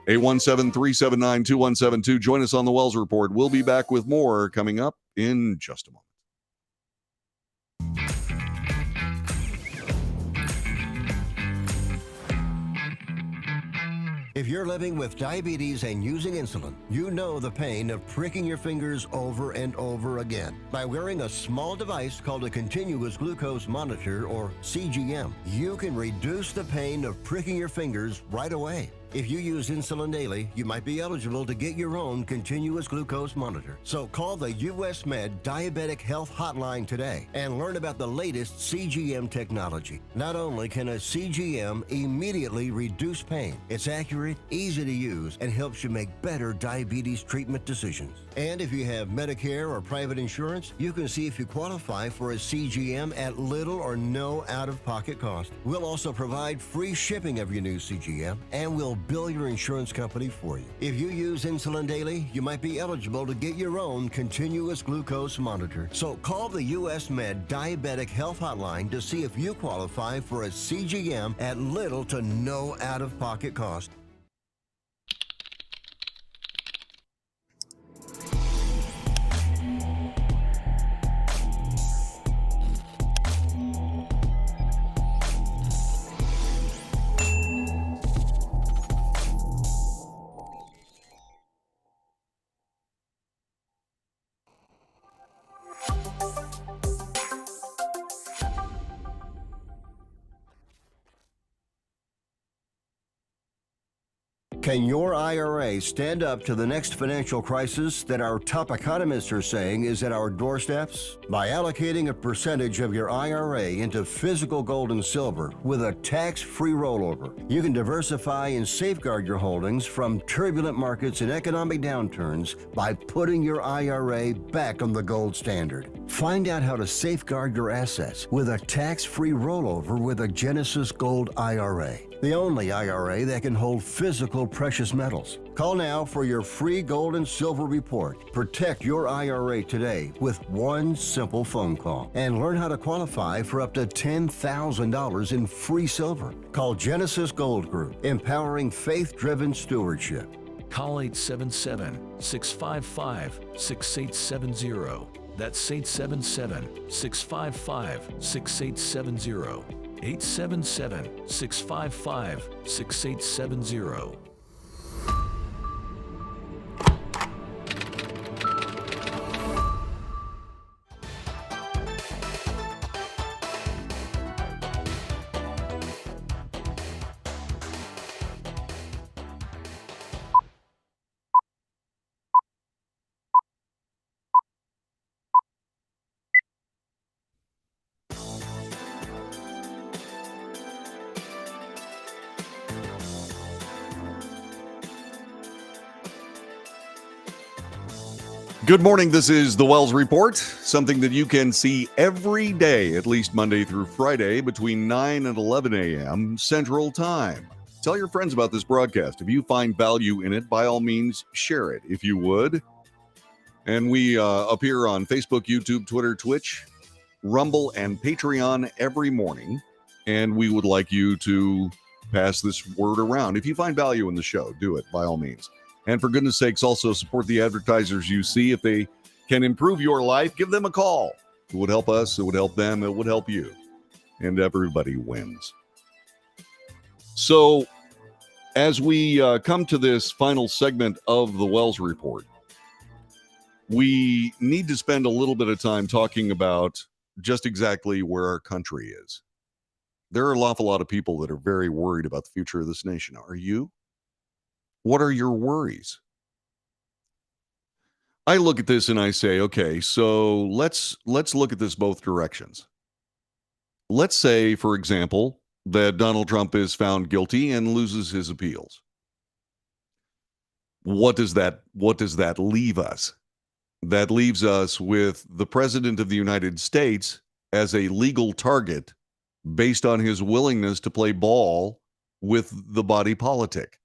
817-379-2172. Join us on the Wells Report. We'll be back with more coming up in just a moment. If you're living with diabetes and using insulin, you know the pain of pricking your fingers over and over again. By wearing a small device called a continuous glucose monitor, or CGM, you can reduce the pain of pricking your fingers right away. If you use insulin daily, you might be eligible to get your own continuous glucose monitor. So call the US Med Diabetic Health Hotline today and learn about the latest CGM technology. Not only can a CGM immediately reduce pain, it's accurate, easy to use, and helps you make better diabetes treatment decisions. And if you have Medicare or private insurance, you can see if you qualify for a CGM at little or no out-of-pocket cost. We'll also provide free shipping of your new CGM, and we'll bill your insurance company for you. If you use insulin daily, you might be eligible to get your own continuous glucose monitor. So call the US Med Diabetic Health Hotline to see if you qualify for a CGM at little to no out-of-pocket cost. Can your IRA stand up to the next financial crisis that our top economists are saying is at our doorsteps? By allocating a percentage of your IRA into physical gold and silver with a tax-free rollover, you can diversify and safeguard your holdings from turbulent markets and economic downturns by putting your IRA back on the gold standard. Find out how to safeguard your assets with a tax-free rollover with a Genesis Gold IRA. The only IRA that can hold physical precious metals. Call now for your free gold and silver report. Protect your IRA today with one simple phone call and learn how to qualify for up to $10,000 in free silver. Call Genesis Gold Group, empowering faith-driven stewardship. Call 877-655-6870. That's 877-655-6870. 877-655-6870. Good morning. This is the Wells Report, something that you can see every day, at least Monday through Friday, between 9 and 11 a.m. Central Time. Tell your friends about this broadcast. If you find value in it, by all means, share it, if you would. And we appear on Facebook, YouTube, Twitter, Twitch, Rumble, and Patreon every morning. And we would like you to pass this word around. If you find value in the show, do it, by all means. And for goodness sakes, also support the advertisers you see. If they can improve your life, give them a call. It would help us. It would help them. It would help you. And everybody wins. So as we come to this final segment of the Wells Report, we need to spend a little bit of time talking about just exactly where our country is. There are an awful lot of people that are very worried about the future of this nation. Are you? What are your worries? I look at this and I say, okay, so let's look at this both directions. Let's say, for example, that Donald Trump is found guilty and loses his appeals. What does that leave us? That leaves us with the President of the United States as a legal target based on his willingness to play ball with the body politic.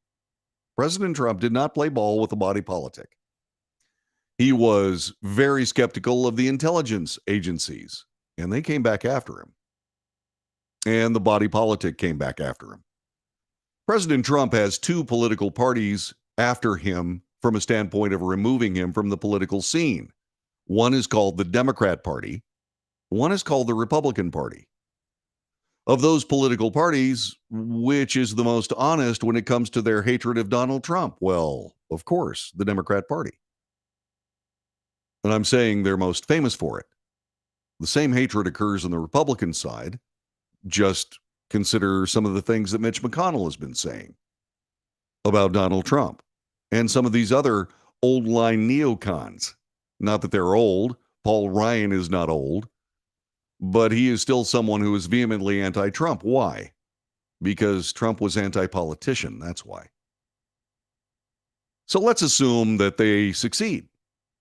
President Trump did not play ball with the body politic. He was very skeptical of the intelligence agencies, and they came back after him. And the body politic came back after him. President Trump has two political parties after him from a standpoint of removing him from the political scene. One is called the Democrat Party. One is called the Republican Party. Of those political parties, which is the most honest when it comes to their hatred of Donald Trump? Well, of course, the Democrat Party. And I'm saying they're most famous for it. The same hatred occurs on the Republican side. Just consider some of the things that Mitch McConnell has been saying about Donald Trump and some of these other old-line neocons. Not that they're old. Paul Ryan is not old. But he is still someone who is vehemently anti-Trump. Why? Because Trump was anti-politician. That's why. So let's assume that they succeed.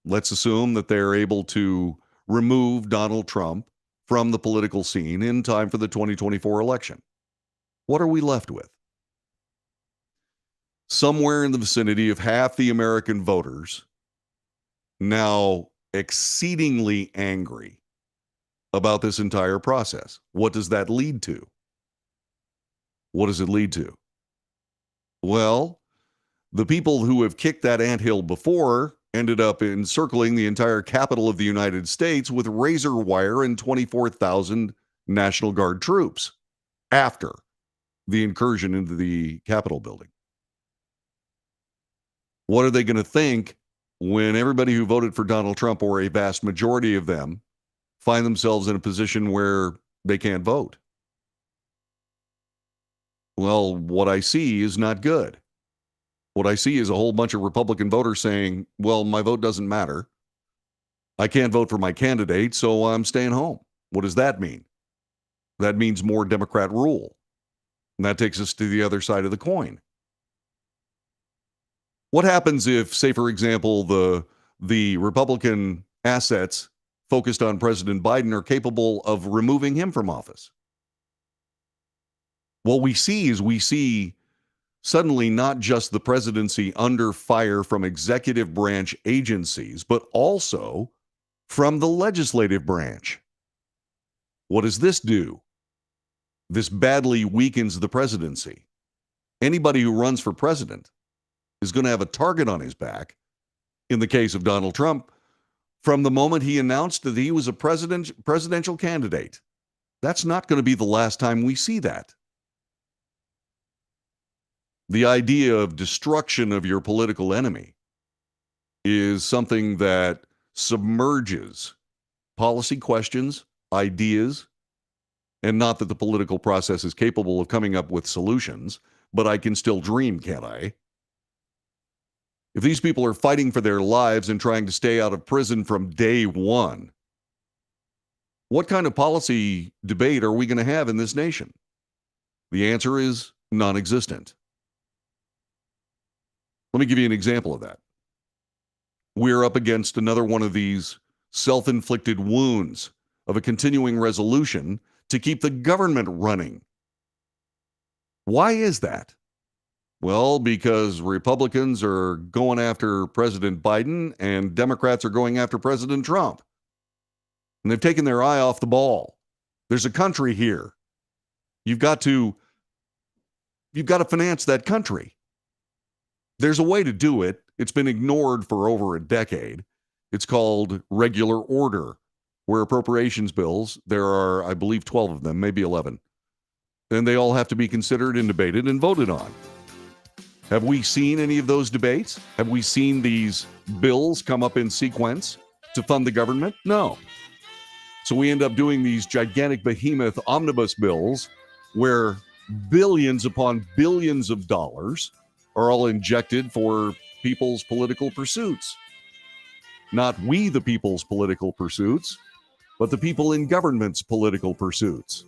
Let's assume that they're able to remove Donald Trump from the political scene in time for the 2024 election. What are we left with? Somewhere in the vicinity of half the American voters now exceedingly angry about this entire process. What does that lead to? What does it lead to? Well, the people who have kicked that anthill before ended up encircling the entire capital of the United States with razor wire and 24,000 National Guard troops after the incursion into the Capitol building. What are they going to think when everybody who voted for Donald Trump, or a vast majority of them, find themselves in a position where they can't vote? Well, what I see is not good. What I see is a whole bunch of Republican voters saying, well, my vote doesn't matter. I can't vote for my candidate, so I'm staying home. What does that mean? That means more Democrat rule. And that takes us to the other side of the coin. What happens if, say, for example, the Republican assets focused on President Biden are capable of removing him from office? What we see suddenly not just the presidency under fire from executive branch agencies, but also from the legislative branch. What does this do? This badly weakens the presidency. Anybody who runs for president is going to have a target on his back, in the case of Donald Trump, from the moment he announced that he was a presidential candidate. That's not going to be the last time we see that. The idea of destruction of your political enemy is something that submerges policy questions, ideas, and not that the political process is capable of coming up with solutions, but I can still dream, can't I? If these people are fighting for their lives and trying to stay out of prison from day one, what kind of policy debate are we going to have in this nation? The answer is non-existent. Let me give you an example of that. We're up against another one of these self-inflicted wounds of a continuing resolution to keep the government running. Why is that? Well, because Republicans are going after President Biden and Democrats are going after President Trump. And they've taken their eye off the ball. There's a country here. You've got to finance that country. There's a way to do it. It's been ignored for over a decade. It's called regular order, where appropriations bills, there are, I believe, 12 of them, maybe 11. And they all have to be considered and debated and voted on. Have we seen any of those debates? Have we seen these bills come up in sequence to fund the government? No. So we end up doing these gigantic behemoth omnibus bills where billions upon billions of dollars are all injected for people's political pursuits. Not we, the people's political pursuits, but the people in government's political pursuits.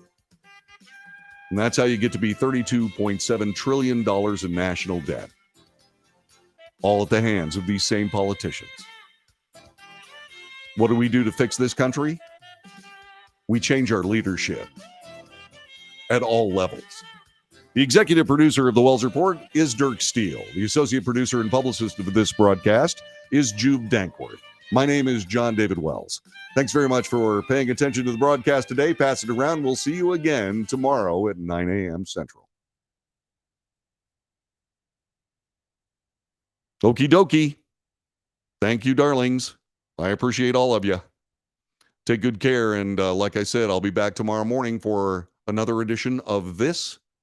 And that's how you get to be $32.7 trillion in national debt. All at the hands of these same politicians. What do we do to fix this country? We change our leadership. at all levels. The executive producer of the Wells Report is Dirk Steele. The associate producer and publicist of this broadcast is Jude Dankworth. My name is John David Wells. Thanks very much for paying attention to the broadcast today. Pass it around. We'll see you again tomorrow at 9 a.m. Central. Okie dokie. Thank you, darlings. I appreciate all of you. Take good care. And like I said, I'll be back tomorrow morning for another edition of This